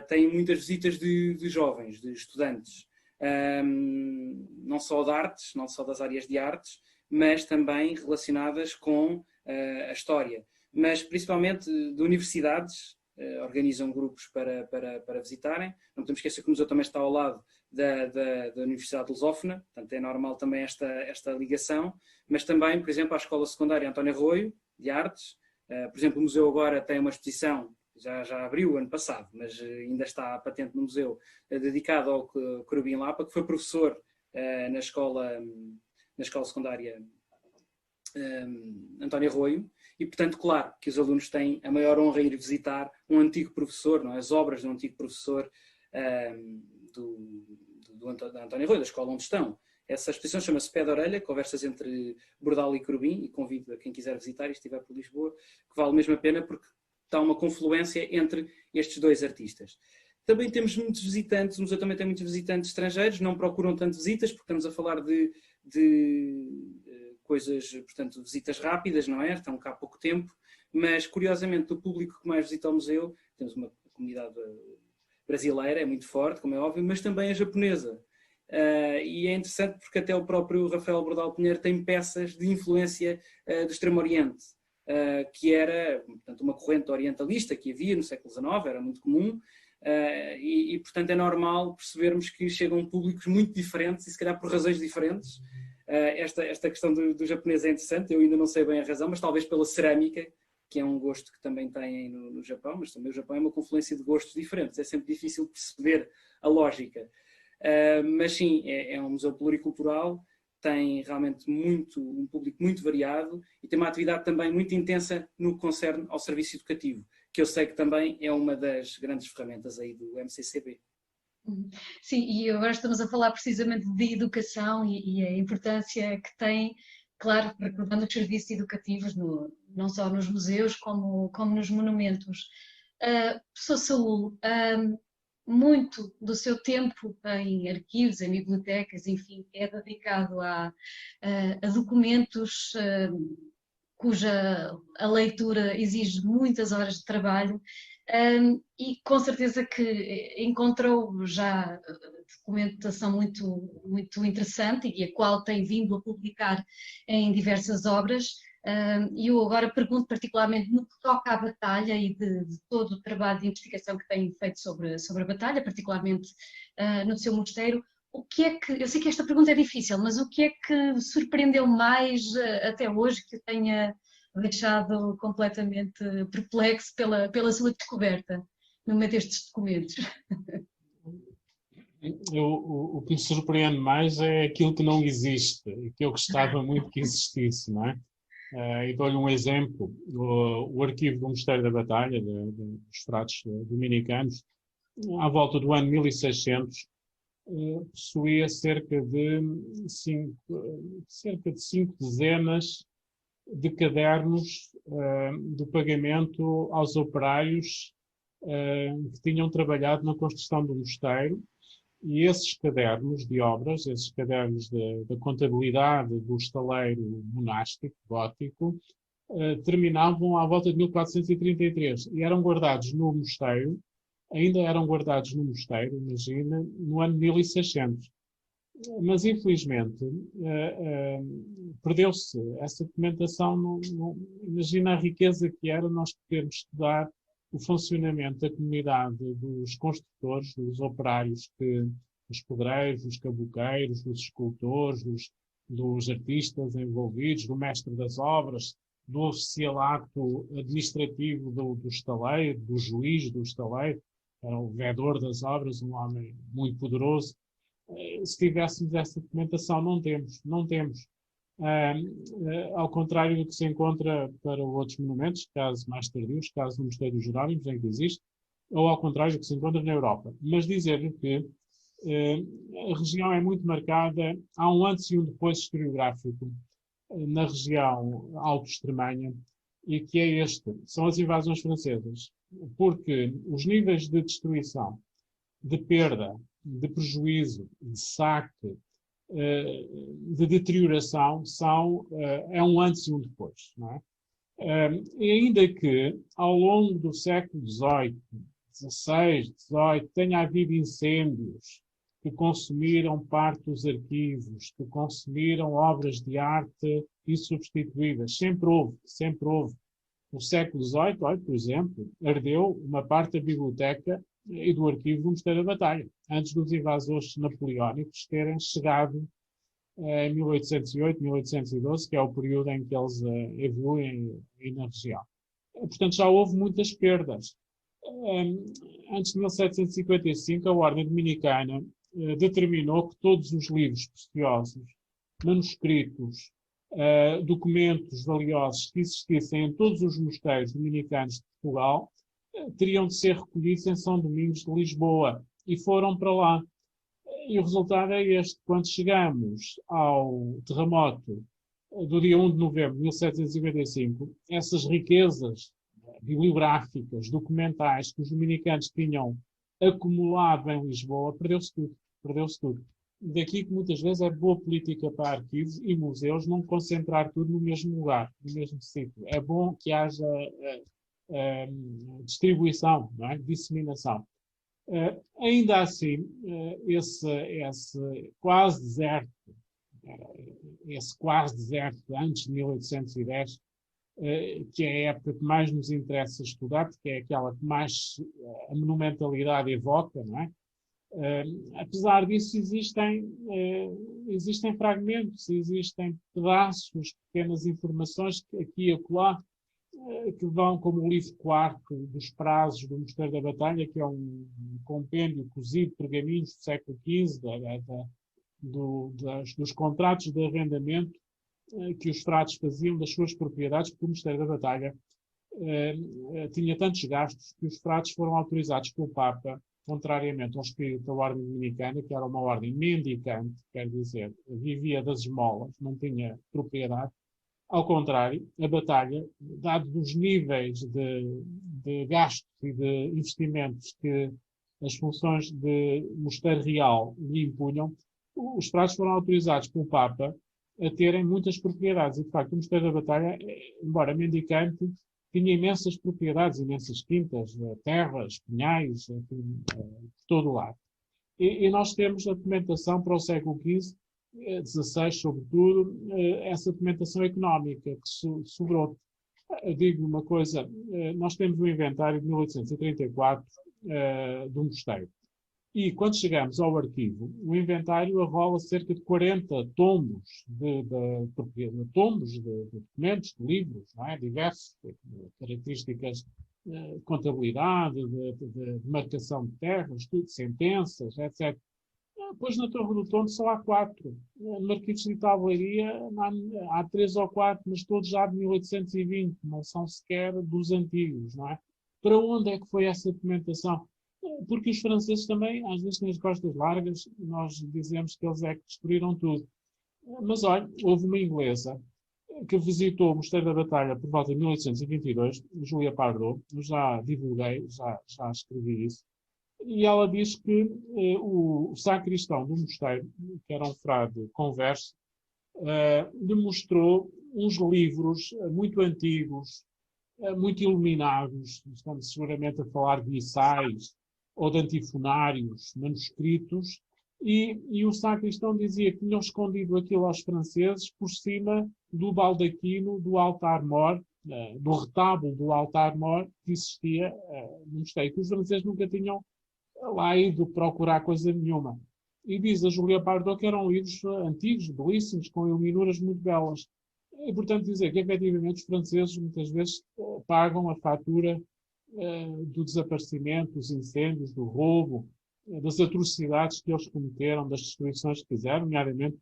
têm muitas visitas de jovens, de estudantes, não só de artes, não só das áreas de artes, mas também relacionadas com a história. Mas principalmente de universidades, organizam grupos para visitarem. Não podemos esquecer que o museu também está ao lado da Universidade de Lusófona, portanto é normal também esta ligação, mas também, por exemplo, a Escola Secundária António Arroio, de Artes. Por exemplo, o museu agora tem uma exposição, já abriu ano passado, mas ainda está patente no museu, dedicada ao Querubim Lapa, que foi professor na escola secundária António Arroio, e portanto, claro, que os alunos têm a maior honra em ir visitar um antigo professor, não é? As obras de um antigo professor da António Arroio, da escola onde estão. Essa exposição chama-se Pé de Orelha, conversas entre Bordal e Querubim, e convido a quem quiser visitar e estiver por Lisboa, que vale mesmo a pena porque está uma confluência entre estes dois artistas. Também temos muitos visitantes, o museu também tem muitos visitantes estrangeiros, não procuram tanto visitas, porque estamos a falar de coisas, portanto, visitas rápidas, não é? Estão cá há pouco tempo, mas curiosamente o público que mais visita o museu, temos uma comunidade brasileira, é muito forte, como é óbvio, mas também a japonesa. E é interessante porque até o próprio Rafael Bordal Pinheiro tem peças de influência do Extremo Oriente, que era, portanto, uma corrente orientalista que havia no século XIX, era muito comum, e portanto é normal percebermos que chegam públicos muito diferentes e se calhar por razões diferentes. Esta questão do japonês é interessante, eu ainda não sei bem a razão, mas talvez pela cerâmica, que é um gosto que também têm no Japão, mas também o Japão é uma confluência de gostos diferentes, é sempre difícil perceber a lógica. Mas sim, é um museu pluricultural, tem realmente um público muito variado e tem uma atividade também muito intensa no que concerne ao serviço educativo, que eu sei que também é uma das grandes ferramentas aí do MCCB. Sim, e agora estamos a falar precisamente de educação e a importância que tem, claro, recordando os serviços educativos, não só nos museus como nos monumentos. Professor Saúl, muito do seu tempo em arquivos, em bibliotecas, enfim, é dedicado a documentos cuja a leitura exige muitas horas de trabalho. E com certeza que encontrou já documentação muito interessante e a qual tem vindo a publicar em diversas obras. E eu agora pergunto particularmente no que toca à batalha e de todo o trabalho de investigação que tem feito sobre a batalha, particularmente no seu mosteiro. O que é que, eu sei que esta pergunta é difícil, mas o que é que surpreendeu mais até hoje que tenha deixado completamente perplexo pela sua descoberta no meio destes documentos? O que me surpreende mais é aquilo que não existe e que eu gostava muito que existisse, não é? E dou-lhe um exemplo. O arquivo do Mosteiro da Batalha, dos frades dominicanos, à volta do ano 1600, possuía cerca de 5 dezenas de cadernos do pagamento aos operários que tinham trabalhado na construção do mosteiro, e esses cadernos de obras, esses cadernos da contabilidade do estaleiro monástico, gótico, terminavam à volta de 1433 e eram guardados no mosteiro, ainda eram guardados no mosteiro, imagina, no ano 1600. Mas, infelizmente, perdeu-se essa documentação. Imagina a riqueza que era nós podermos estudar o funcionamento da comunidade dos construtores, dos operários, dos pedreiros, dos caboqueiros, dos escultores, dos artistas envolvidos, do mestre das obras, do oficialato administrativo do estaleiro, do juiz do estaleiro, o vedor das obras, um homem muito poderoso. Se tivéssemos essa documentação, não temos. Ao contrário do que se encontra para outros monumentos, casos mais tardios, caso do Mosteiro dos Jerónimos, em que existe, ou ao contrário do que se encontra na Europa. Mas dizer-lhe que a região é muito marcada, há um antes e um depois historiográfico na região alto-extremanha, e que é este, são as invasões francesas, porque os níveis de destruição, de perda, de prejuízo, de saque, de deterioração é um antes e um depois, não é? E ainda que ao longo do século XVIII, XVI, XVIII, tenha havido incêndios que consumiram parte dos arquivos, que consumiram obras de arte insubstituíveis, sempre houve. No século XVIII, por exemplo, ardeu uma parte da biblioteca e do arquivo do Mosteiro da Batalha, antes dos invasores napoleónicos terem chegado em 1808, 1812, que é o período em que eles evoluem na região. Portanto, já houve muitas perdas. Antes de 1755, a Ordem Dominicana determinou que todos os livros preciosos, manuscritos, documentos valiosos que existissem em todos os mosteiros dominicanos de Portugal teriam de ser recolhidos em São Domingos de Lisboa, e foram para lá. E o resultado é este. Quando chegamos ao terremoto do dia 1 de novembro de 1755, essas riquezas bibliográficas, documentais que os dominicanos tinham acumulado em Lisboa, perdeu-se tudo. Daqui que muitas vezes é boa política para arquivos e museus não concentrar tudo no mesmo lugar, no mesmo sítio. É bom que haja distribuição, não é? Disseminação. Ainda assim, esse quase deserto antes de 1810, que é a época que mais nos interessa estudar, porque é aquela que mais a monumentalidade evoca, não é? Apesar disso, existem fragmentos, existem pedaços, pequenas informações aqui e acolá, que vão como o livro quarto dos prazos do Mosteiro da Batalha, que é um compêndio cozido de pergaminhos do século XV, dos contratos de arrendamento que os frades faziam das suas propriedades, porque o Mosteiro da Batalha tinha tantos gastos que os frades foram autorizados pelo Papa, contrariamente ao espírito da Ordem Dominicana, que era uma ordem mendicante, quer dizer, vivia das esmolas, não tinha propriedade. Ao contrário, a Batalha, dado os níveis de gastos e de investimentos que as funções de mosteiro real lhe impunham, os frades foram autorizados pelo Papa a terem muitas propriedades. E, de facto, o Mosteiro da Batalha, embora mendicante, tinha imensas propriedades, imensas quintas, terras, pinhais, enfim, por todo o lado. E nós temos a documentação para o século XV, XVI, sobretudo, essa documentação económica que sobrou. Digo uma coisa, nós temos um inventário de 1834 do mosteiro. E quando chegamos ao arquivo, o inventário arrola cerca de 40 tombos de documentos, de livros, não é? Diversos, características de contabilidade, de marcação de terras, tudo, sentenças, etc. Depois na Torre do Tombo só há 4. No arquivos de tabuleiria há 3 ou 4, mas todos já de 1820, não são sequer dos antigos, não é? Para onde é que foi essa documentação? Porque os franceses também, às vezes, têm as costas largas, nós dizemos que eles é que destruíram tudo. Mas olha, houve uma inglesa que visitou o Mosteiro da Batalha por volta de 1822, Julia Pardo, eu já divulguei, já escrevi isso, e ela diz que o sacristão do mosteiro, que era um frade converso, lhe mostrou uns livros muito antigos, muito iluminados, estamos seguramente a falar de missais ou de antifonários, manuscritos, e o sacristão dizia que tinham escondido aquilo aos franceses por cima do baldaquino do altar-mor, do retábulo do altar-mor que existia no mosteiro, que os franceses nunca tinham lá ido procurar coisa nenhuma. E diz a Julia Pardo que eram livros antigos, belíssimos, com iluminuras muito belas. E, portanto, dizer que, efetivamente, os franceses muitas vezes pagam a fatura do desaparecimento, dos incêndios, do roubo, das atrocidades que eles cometeram, das destruições que fizeram, nomeadamente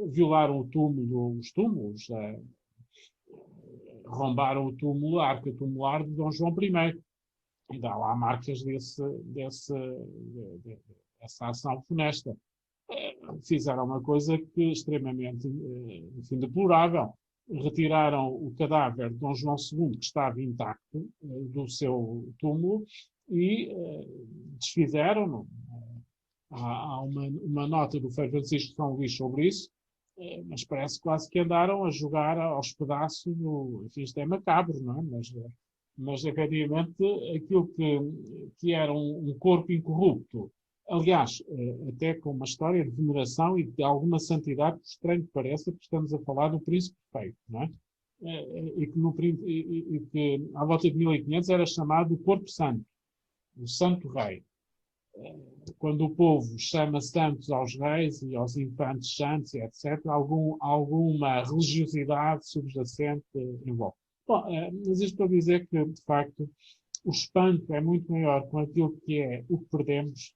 violaram os túmulos, arrombaram o túmulo, a arca tumular de Dom João I. E dá lá marcas dessa ação funesta. Fizeram uma coisa que extremamente, enfim, deplorável. Retiraram o cadáver de Dom João II, que estava intacto, do seu túmulo, e desfizeram-no. Há uma nota do Frei Francisco de São Luís sobre isso, mas parece quase que andaram a jogar aos pedaços. Enfim, isto é macabro, não é? Mas efetivamente, aquilo que era um corpo incorrupto, aliás, até com uma história de veneração e de alguma santidade, por estranho que pareça, porque estamos a falar do príncipe perfeito, não é? E que à volta de 1500 era chamado o corpo santo, o santo rei. Quando o povo chama santos aos reis e aos infantes santos, etc., alguma religiosidade subjacente envolve. Bom, mas isto para dizer que, de facto, o espanto é muito maior com aquilo que é o que perdemos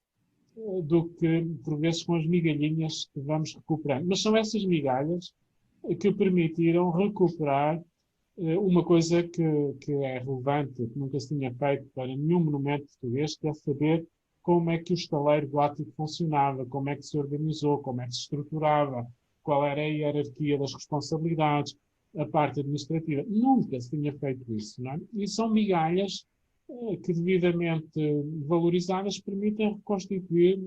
do que, por vezes, com as migalhinhas que vamos recuperando. Mas são essas migalhas que permitiram recuperar uma coisa que é relevante, que nunca se tinha feito para nenhum monumento português, que é saber como é que o estaleiro gótico funcionava, como é que se organizou, como é que se estruturava, qual era a hierarquia das responsabilidades, a parte administrativa. Nunca se tinha feito isso, não é? E são migalhas que, devidamente valorizadas, permitem reconstituir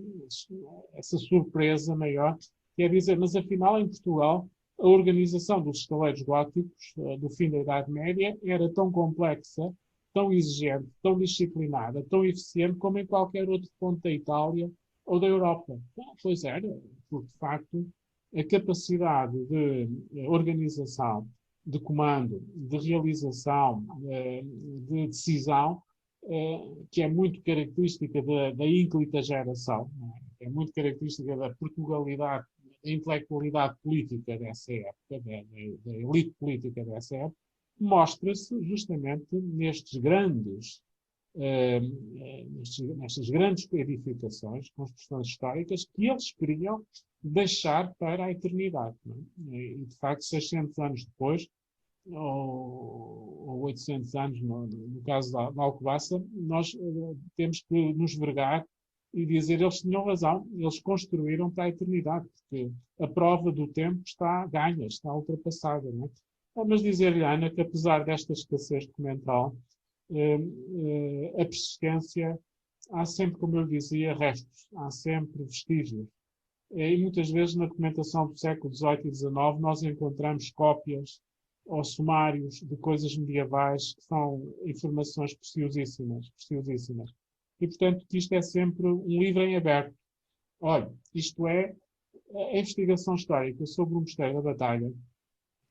essa surpresa maior, que é dizer, mas afinal, em Portugal, a organização dos estaleiros góticos do fim da Idade Média era tão complexa, tão exigente, tão disciplinada, tão eficiente como em qualquer outro ponto da Itália ou da Europa. Pois era, porque de facto a capacidade de organização, de comando, de realização, de decisão, que é muito característica da ínclita geração, é muito característica da Portugalidade, da intelectualidade política dessa época, da elite política dessa época, mostra-se justamente nestas grandes edificações, construções históricas, que eles queriam deixar para a eternidade. Não é? E, de facto, 600 anos depois, ou 800 anos, no caso da Alcobaça, nós temos que nos vergar e dizer eles tinham razão, eles construíram para a eternidade, porque a prova do tempo está ganha, está ultrapassada. Não é? Mas dizer-lhe, Ana, que apesar desta escassez documental, a persistência, há sempre, como eu dizia, restos, há sempre vestígios. E muitas vezes na documentação do século XVIII e XIX nós encontramos cópias ou sumários de coisas medievais que são informações preciosíssimas, preciosíssimas. E, portanto, isto é sempre um livro em aberto. Olha, isto é a investigação histórica sobre o Mosteiro da Batalha,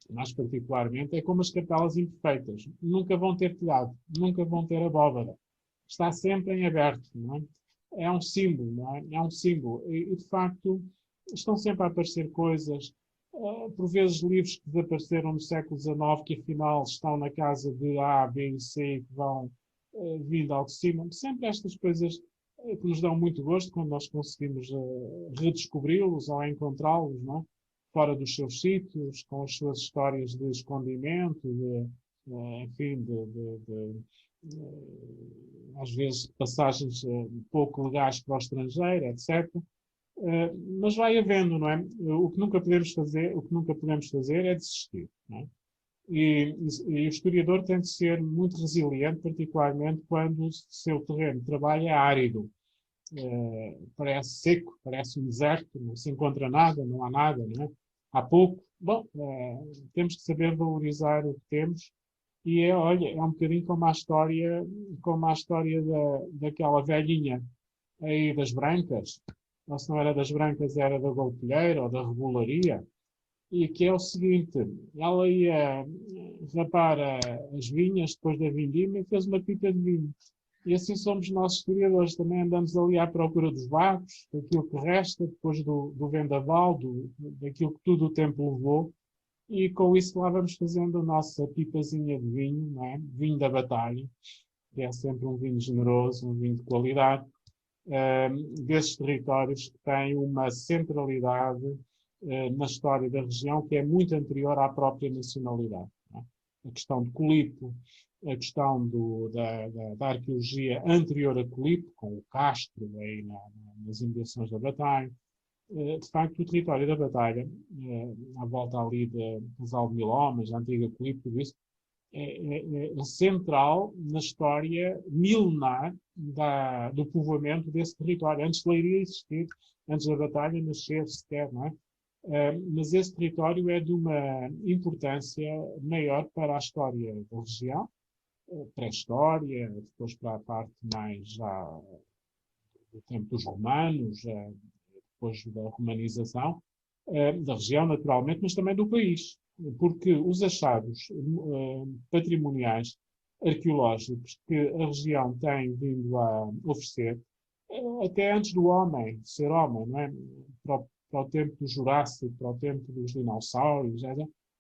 mais particularmente, é como as capelas imperfeitas. Nunca vão ter telhado, nunca vão ter abóbada. Está sempre em aberto, não é? É um símbolo, não é? É um símbolo. E de facto, estão sempre a aparecer coisas, por vezes livros que desapareceram no século XIX, que afinal estão na casa de A, B e C, que vão vindo ao de cima. Sempre estas coisas que nos dão muito gosto quando nós conseguimos redescobri-los ou encontrá-los, não é? Fora dos seus sítios, com as suas histórias de escondimento, enfim, às vezes passagens pouco legais para o estrangeiro, etc. Mas vai havendo, não é? O que nunca podemos fazer é desistir, não é? E o historiador tem de ser muito resiliente, particularmente quando o seu terreno de trabalho é árido. Parece seco, parece um deserto, não se encontra nada, não há nada, não é? Há pouco. Bom, temos que saber valorizar o que temos e olha, é um bocadinho como a história daquela velhinha aí das Brancas, ou se não era das Brancas, era da Golpilheira ou da Regularia, e que é o seguinte, ela ia rapar as vinhas depois da vindima e fez uma pipa de vinho. E assim somos nós historiadores, também andamos ali à procura dos barcos, daquilo que resta, depois do vendaval, daquilo que tudo o tempo levou, e com isso lá vamos fazendo a nossa pipazinha de vinho, não é? Vinho da batalha, que é sempre um vinho generoso, um vinho de qualidade, desses territórios que têm uma centralidade na história da região que é muito anterior à própria nacionalidade. Não é? A questão de Colipo, a questão da arqueologia anterior a Colipo, com o Castro aí nas imediações da Batalha. De facto, o território da Batalha, à volta ali dos Aldemilomas, a antiga Colipo, tudo isso, é central na história milenar do povoamento desse território. Antes de Leiria existir, antes da Batalha nascer sequer, não é? Mas esse território é de uma importância maior para a história da região, pré-história, depois para a parte mais já do tempo dos romanos, depois da romanização da região, naturalmente, mas também do país, porque os achados patrimoniais arqueológicos que a região tem vindo a oferecer, até antes do homem ser homem, não é? Para o tempo do Jurássico, para o tempo dos dinossauros,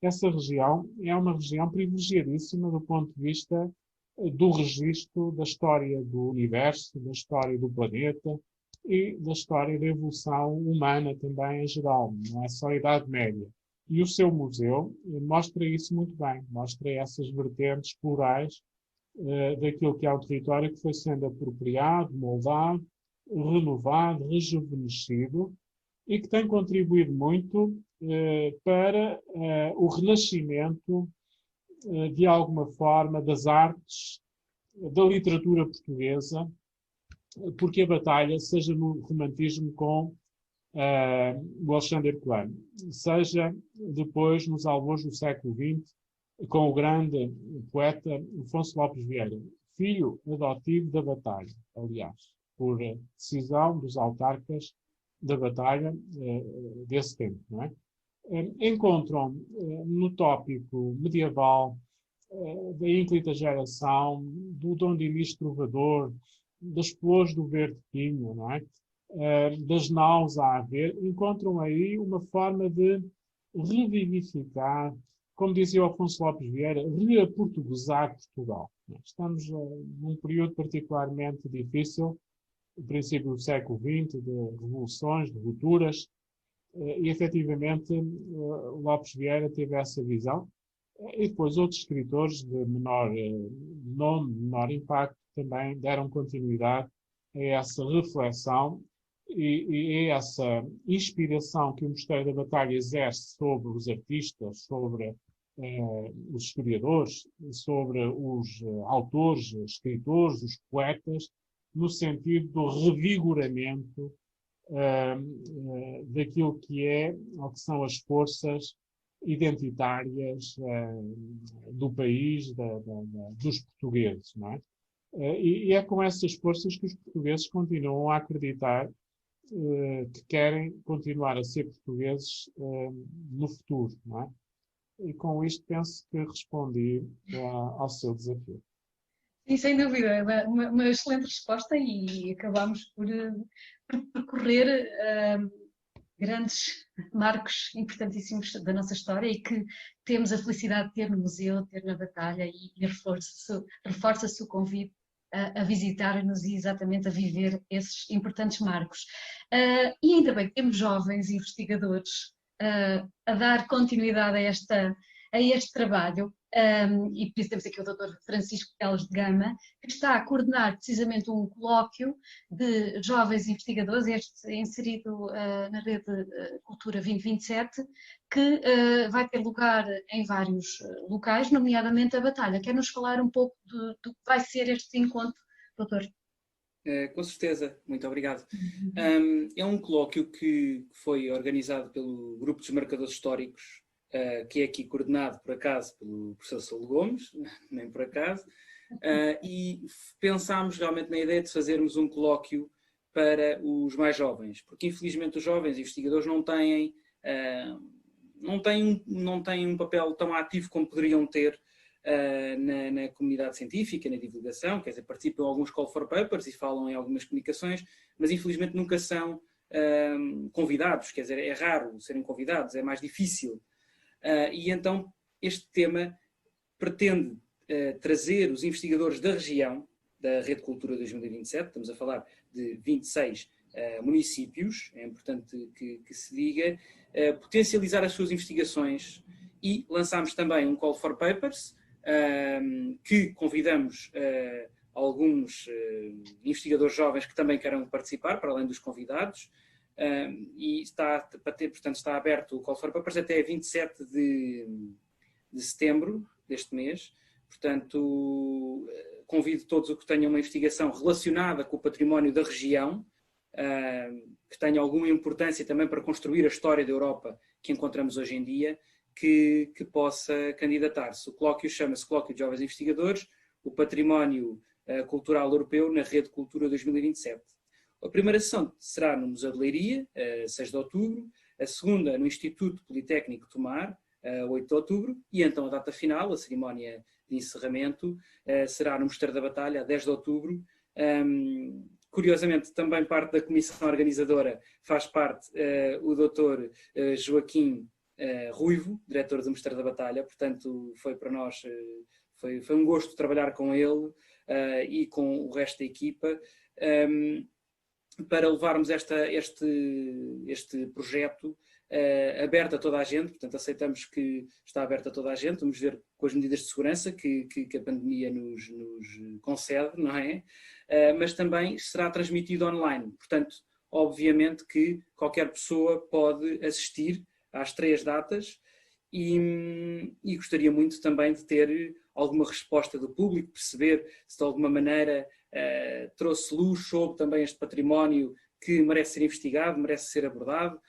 essa região é uma região privilegiadíssima do ponto de vista do registro da história do universo, da história do planeta e da história da evolução humana também em geral, não é só a Idade Média. E o seu museu mostra isso muito bem, mostra essas vertentes plurais daquilo que é o território que foi sendo apropriado, moldado, renovado, rejuvenescido e que tem contribuído muito para o renascimento, de alguma forma, das artes, da literatura portuguesa, porque a Batalha, seja no romantismo com o Alexandre Herculano, seja depois nos albores do século XX, com o grande poeta Afonso Lopes Vieira, filho adotivo da Batalha, aliás, por decisão dos autarcas da Batalha desse tempo, não é? Encontram no tópico medieval da ínclita geração, do Dom Dinis Trovador, das flores do verde pinho, não é? Das naus a haver, encontram aí uma forma de revivificar, como dizia o Afonso Lopes Vieira, reaportuguesar Portugal. Estamos num período particularmente difícil, o princípio do século XX, de revoluções, de rupturas, e efetivamente Lopes Vieira teve essa visão, e depois outros escritores de menor nome, menor impacto, também deram continuidade a essa reflexão e a essa inspiração que o Mosteiro da Batalha exerce sobre os artistas, sobre os historiadores, sobre os autores, escritores, os poetas, no sentido do revigoramento daquilo que são as forças identitárias do país, dos portugueses, não é? E é com essas forças que os portugueses continuam a acreditar que querem continuar a ser portugueses no futuro, não é? E com isto penso que respondi ao seu desafio. Sim, sem dúvida, é uma excelente resposta e acabamos por percorrer grandes marcos importantíssimos da nossa história e que temos a felicidade de ter no museu, ter na Batalha e reforça-se o convite a visitar-nos e exatamente a viver esses importantes marcos. E ainda bem que temos jovens investigadores a dar continuidade a este trabalho. E por isso temos aqui o Dr. Francisco Teles de Gama, que está a coordenar precisamente um colóquio de jovens investigadores, este inserido na rede Cultura 2027, que vai ter lugar em vários locais, nomeadamente a Batalha. Quer-nos falar um pouco do que vai ser este encontro, doutor? Com certeza, muito obrigado. É um colóquio que foi organizado pelo Grupo dos Marcadores Históricos, que é aqui coordenado, por acaso, pelo professor Saulo Gomes, nem por acaso, e pensámos realmente na ideia de fazermos um colóquio para os mais jovens, porque infelizmente os jovens investigadores não têm um papel tão ativo como poderiam ter na comunidade científica, na divulgação, quer dizer, participam em alguns call for papers e falam em algumas comunicações, mas infelizmente nunca são convidados, quer dizer, é raro serem convidados, é mais difícil. E então este tema pretende trazer os investigadores da região, da Rede Cultura 2027. Estamos a falar de 26 municípios, é importante que se diga, potencializar as suas investigações, e lançámos também um Call for Papers, que convidamos alguns investigadores jovens que também queiram participar, para além dos convidados, e portanto, está aberto o Call for Papers até 27 de setembro deste mês. Portanto, convido todos a que tenham uma investigação relacionada com o património da região, que tenha alguma importância também para construir a história da Europa que encontramos hoje em dia, que possa candidatar-se. O colóquio chama-se Colóquio de Jovens Investigadores, o Património Cultural Europeu na Rede Cultura 2027. A primeira sessão será no Museu de Leiria, 6 de outubro, a segunda no Instituto Politécnico Tomar, 8 de outubro, e então a data final, a cerimónia de encerramento, será no Mosteiro da Batalha, a 10 de outubro. Curiosamente, também parte da comissão organizadora faz parte o Dr. Joaquim Ruivo, diretor do Mosteiro da Batalha, portanto foi para nós foi um gosto trabalhar com ele e com o resto da equipa, para levarmos este projeto aberto a toda a gente. Portanto, aceitamos que está aberto a toda a gente. Vamos ver com as medidas de segurança que a pandemia nos concede, não é? Mas também será transmitido online. Portanto, obviamente que qualquer pessoa pode assistir às 3 datas, e gostaria muito também de ter alguma resposta do público, perceber se de alguma maneira trouxe luz sobre também este património que merece ser investigado, merece ser abordado.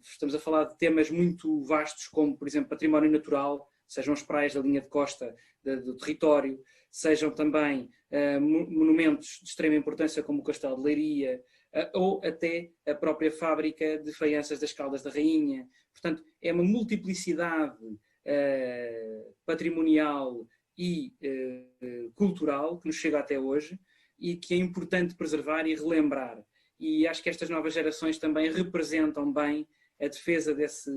Estamos a falar de temas muito vastos, como, por exemplo, património natural, sejam as praias da linha de costa do território, sejam também monumentos de extrema importância, como o Castelo de Leiria, ou até a própria fábrica de faianças das Caldas da Rainha. Portanto, é uma multiplicidade patrimonial e cultural que nos chega até hoje e que é importante preservar e relembrar. E acho que estas novas gerações também representam bem a defesa dessa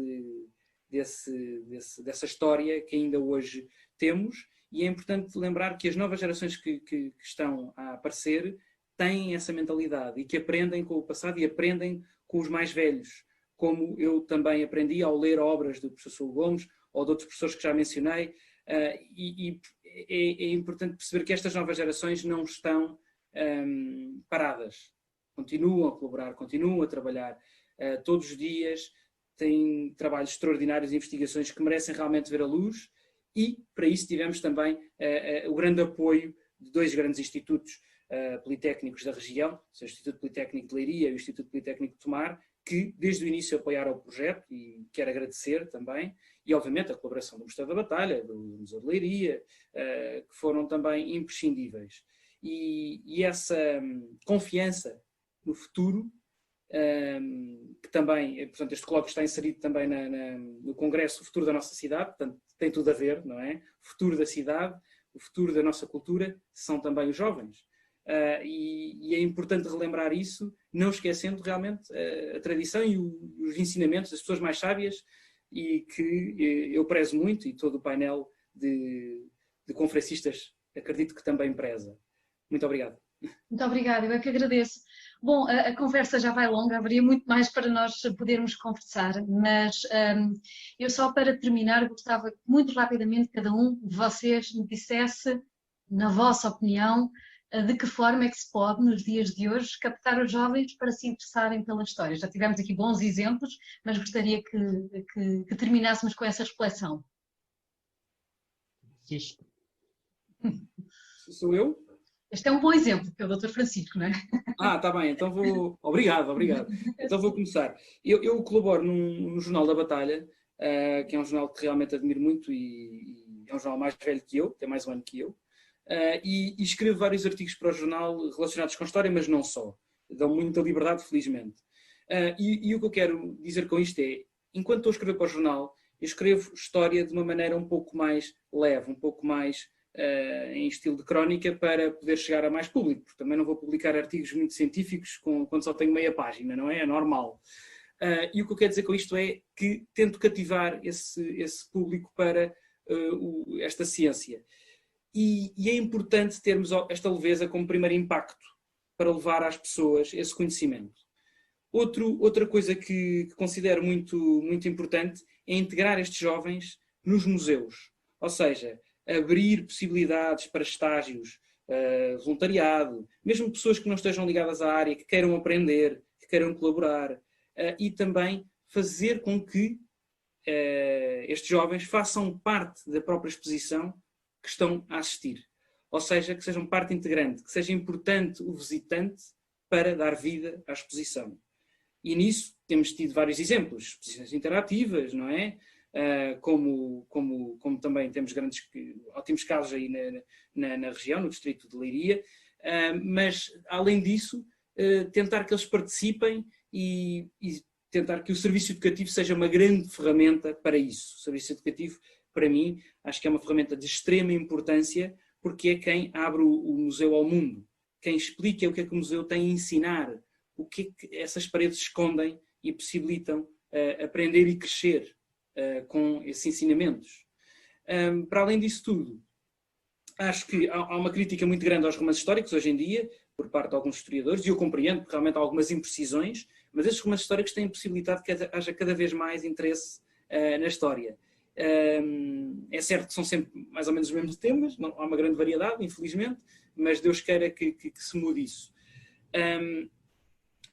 história que ainda hoje temos, e é importante lembrar que as novas gerações que estão a aparecer têm essa mentalidade e que aprendem com o passado e aprendem com os mais velhos, como eu também aprendi ao ler obras do professor Gomes ou de outros professores que já mencionei, e é importante perceber que estas novas gerações não estão paradas, continuam a colaborar, continuam a trabalhar todos os dias, têm trabalhos extraordinários e investigações que merecem realmente ver a luz, e para isso tivemos também o grande apoio de 2 grandes institutos politécnicos da região, o Instituto Politécnico de Leiria e o Instituto Politécnico de Tomar, que desde o início apoiaram o projeto, e quero agradecer também, e obviamente a colaboração do Mosteiro da Batalha, do Museu de Leiria, que foram também imprescindíveis. E essa confiança no futuro, que também, portanto, este colóquio está inserido também no Congresso O Futuro da Nossa Cidade, portanto tem tudo a ver, não é? O futuro da cidade, o futuro da nossa cultura são também os jovens. E é importante relembrar isso, não esquecendo realmente a tradição e os ensinamentos das pessoas mais sábias, e que eu prezo muito, e todo o painel de conferencistas acredito que também preza. Muito obrigado. Muito obrigada, eu é que agradeço. Bom, a conversa já vai longa, haveria muito mais para nós podermos conversar, mas eu só para terminar gostava que muito rapidamente cada um de vocês me dissesse, na vossa opinião, de que forma é que se pode, nos dias de hoje, captar os jovens para se interessarem pela história. Já tivemos aqui bons exemplos, mas gostaria que terminássemos com essa reflexão. Francisco. Sou eu? Este é um bom exemplo, que é o Dr. Francisco, não é? Está bem, então vou... Obrigado. Então vou começar. Eu colaboro no Jornal da Batalha, que é um jornal que realmente admiro muito, e é um jornal mais velho que eu, tem mais um ano que eu. E escrevo vários artigos para o jornal relacionados com história, mas não só. Dão muita liberdade, felizmente. E o que eu quero dizer com isto é, enquanto estou a escrever para o jornal, eu escrevo história de uma maneira um pouco mais leve, um pouco mais em estilo de crónica, para poder chegar a mais público, porque também não vou publicar artigos muito científicos quando só tenho meia página, não é? É normal. E o que eu quero dizer com isto é que tento cativar esse público para esta ciência. e é importante termos esta leveza como primeiro impacto para levar às pessoas esse conhecimento. Outra coisa que considero muito, muito importante é integrar estes jovens nos museus, ou seja, abrir possibilidades para estágios, voluntariado, mesmo pessoas que não estejam ligadas à área, que queiram aprender, que queiram colaborar, e também fazer com que estes jovens façam parte da própria exposição que estão a assistir. Ou seja, que sejam parte integrante, que seja importante o visitante para dar vida à exposição. E nisso temos tido vários exemplos, exposições interativas, não é? Como também temos ótimos casos aí na região, no distrito de Leiria, mas além disso, tentar que eles participem e tentar que o serviço educativo seja uma grande ferramenta para isso. O serviço educativo, para mim, acho que é uma ferramenta de extrema importância, porque é quem abre o museu ao mundo, quem explica o que é que o museu tem a ensinar, o que é que essas paredes escondem e possibilitam aprender e crescer com esses ensinamentos. Para além disso tudo, acho que há uma crítica muito grande aos romances históricos hoje em dia, por parte de alguns historiadores, e eu compreendo que realmente há algumas imprecisões, mas estes romances históricos têm possibilitado que haja cada vez mais interesse na história. É certo que são sempre mais ou menos os mesmos temas, não há uma grande variedade, infelizmente, mas Deus queira que se mude isso.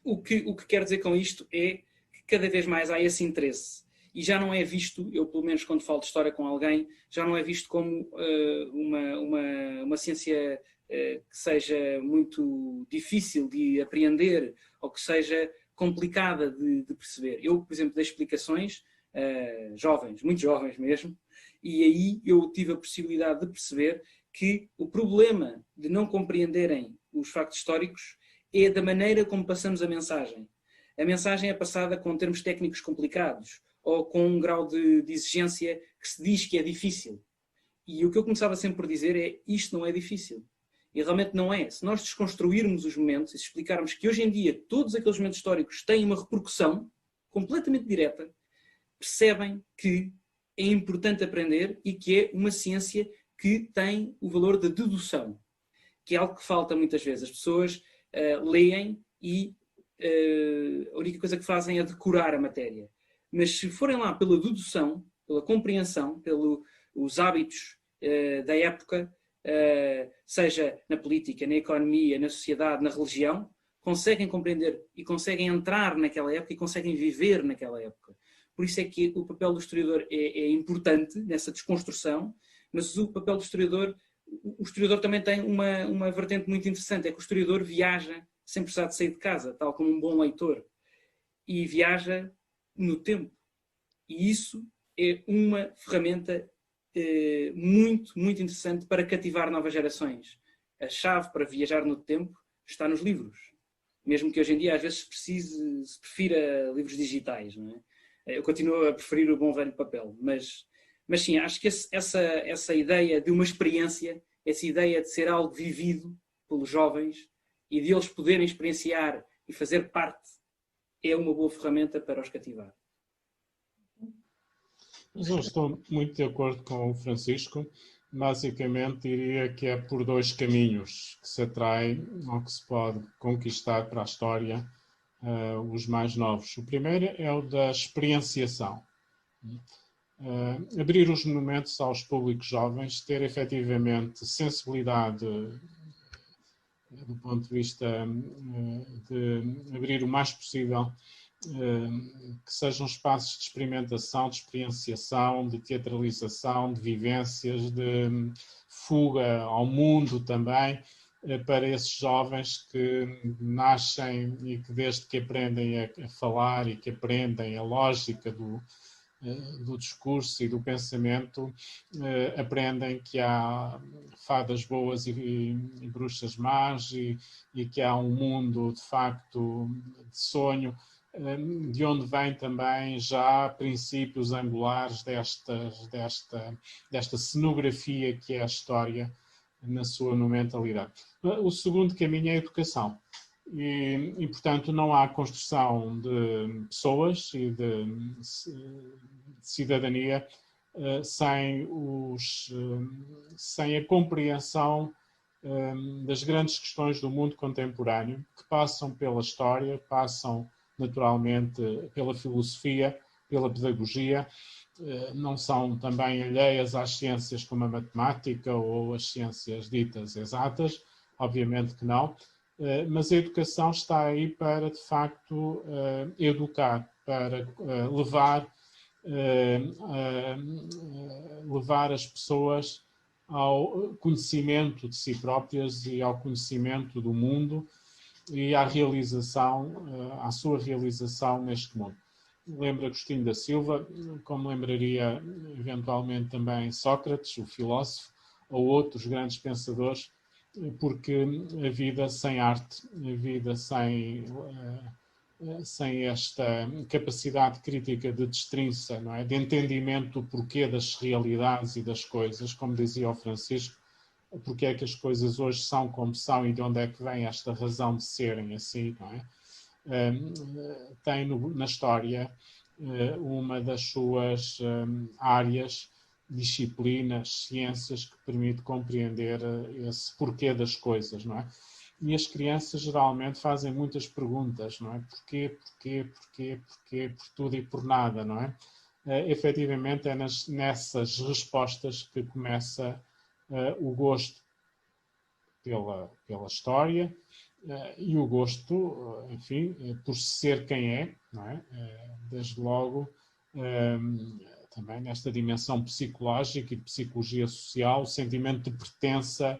O que quero dizer com isto é que cada vez mais há esse interesse. E já não é visto, eu pelo menos quando falo de história com alguém, já não é visto como uma ciência que seja muito difícil de apreender ou que seja complicada de perceber. Eu, por exemplo, dei explicações jovens, muito jovens mesmo, e aí eu tive a possibilidade de perceber que o problema de não compreenderem os factos históricos é da maneira como passamos a mensagem. A mensagem é passada com termos técnicos complicados ou com um grau de exigência que se diz que é difícil. E o que eu começava sempre por dizer é: isto não é difícil. E realmente não é. Se nós desconstruirmos os momentos e explicarmos que hoje em dia todos aqueles momentos históricos têm uma repercussão completamente direta, percebem que é importante aprender e que é uma ciência que tem o valor da dedução, que é algo que falta muitas vezes. As pessoas leem e a única coisa que fazem é decorar a matéria. Mas se forem lá pela dedução, pela compreensão, pelos hábitos da época, seja na política, na economia, na sociedade, na religião, conseguem compreender e conseguem entrar naquela época e conseguem viver naquela época. Por isso é que o papel do historiador é importante nessa desconstrução, mas o papel do historiador, o historiador também tem uma vertente muito interessante, é que o historiador viaja sem precisar de sair de casa, tal como um bom leitor, e viaja no tempo. E isso é uma ferramenta muito, muito interessante para cativar novas gerações. A chave para viajar no tempo está nos livros. Mesmo que hoje em dia às vezes se prefira livros digitais, não é? Eu continuo a preferir o bom velho papel, mas sim, acho que essa ideia de uma experiência, essa ideia de ser algo vivido pelos jovens e de eles poderem experienciar e fazer parte, é uma boa ferramenta para os cativar. Mas eu estou muito de acordo com o Francisco. Basicamente, diria que é por dois caminhos que se atrai ou que se pode conquistar para a história os mais novos. O primeiro é o da experienciação. Abrir os monumentos aos públicos jovens, ter efetivamente sensibilidade do ponto de vista de abrir o mais possível que sejam espaços de experimentação, de experienciação, de teatralização, de vivências, de fuga ao mundo também, para esses jovens que nascem e que desde que aprendem a falar e que aprendem a lógica do discurso e do pensamento, aprendem que há fadas boas e bruxas más e que há um mundo de facto de sonho, de onde vêm também já princípios angulares desta cenografia que é a história na sua monumentalidade. O segundo caminho é a educação. E, portanto, não há construção de pessoas e de cidadania sem a compreensão das grandes questões do mundo contemporâneo, que passam pela história, passam naturalmente pela filosofia, pela pedagogia, não são também alheias às ciências como a matemática ou as ciências ditas exatas, obviamente que não, mas a educação está aí para, de facto, educar, para levar as pessoas ao conhecimento de si próprias e ao conhecimento do mundo e à sua realização neste mundo. Lembro Agostinho da Silva, como lembraria eventualmente também Sócrates, o filósofo, ou outros grandes pensadores, porque a vida sem arte, a vida sem esta capacidade crítica de destrinça, não é? De entendimento do porquê das realidades e das coisas, como dizia o Francisco, porque é que as coisas hoje são como são e de onde é que vem esta razão de serem assim, não é? Tem na história uma das suas áreas, disciplinas, ciências que permite compreender esse porquê das coisas, não é? E as crianças geralmente fazem muitas perguntas, não é? Porquê, por tudo e por nada, não é? Efetivamente é nessas respostas que começa o gosto pela história e o gosto, enfim, por ser quem é, não é? Desde logo, também nesta dimensão psicológica e de psicologia social, o sentimento de pertença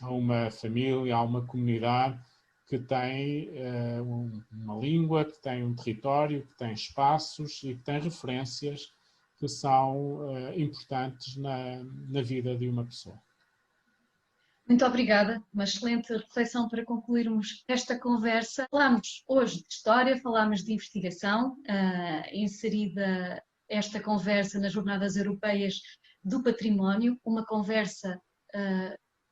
a uma família, a uma comunidade que tem uma língua, que tem um território, que tem espaços e que tem referências que são importantes na vida de uma pessoa. Muito obrigada, uma excelente reflexão para concluirmos esta conversa. Falámos hoje de história, falámos de investigação, inserida esta conversa nas Jornadas Europeias do Património, uma conversa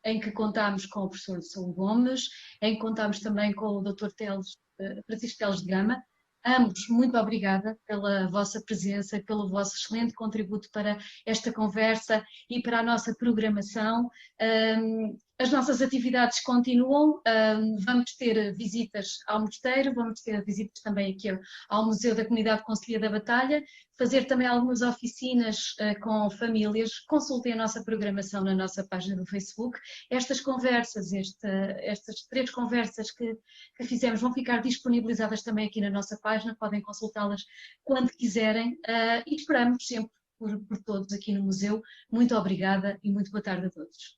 em que contámos com o professor Saúl Gomes, em que contámos também com o Dr. Francisco Teles de Gama. Ambos, muito obrigada pela vossa presença, pelo vosso excelente contributo para esta conversa e para a nossa programação. As nossas atividades continuam, vamos ter visitas ao mosteiro, vamos ter visitas também aqui ao Museu da Comunidade Conselhia da Batalha, fazer também algumas oficinas com famílias. Consultem a nossa programação na nossa página do Facebook. Estas conversas, estas 3 conversas que fizemos vão ficar disponibilizadas também aqui na nossa página, podem consultá-las quando quiserem e esperamos sempre por todos aqui no museu. Muito obrigada e muito boa tarde a todos.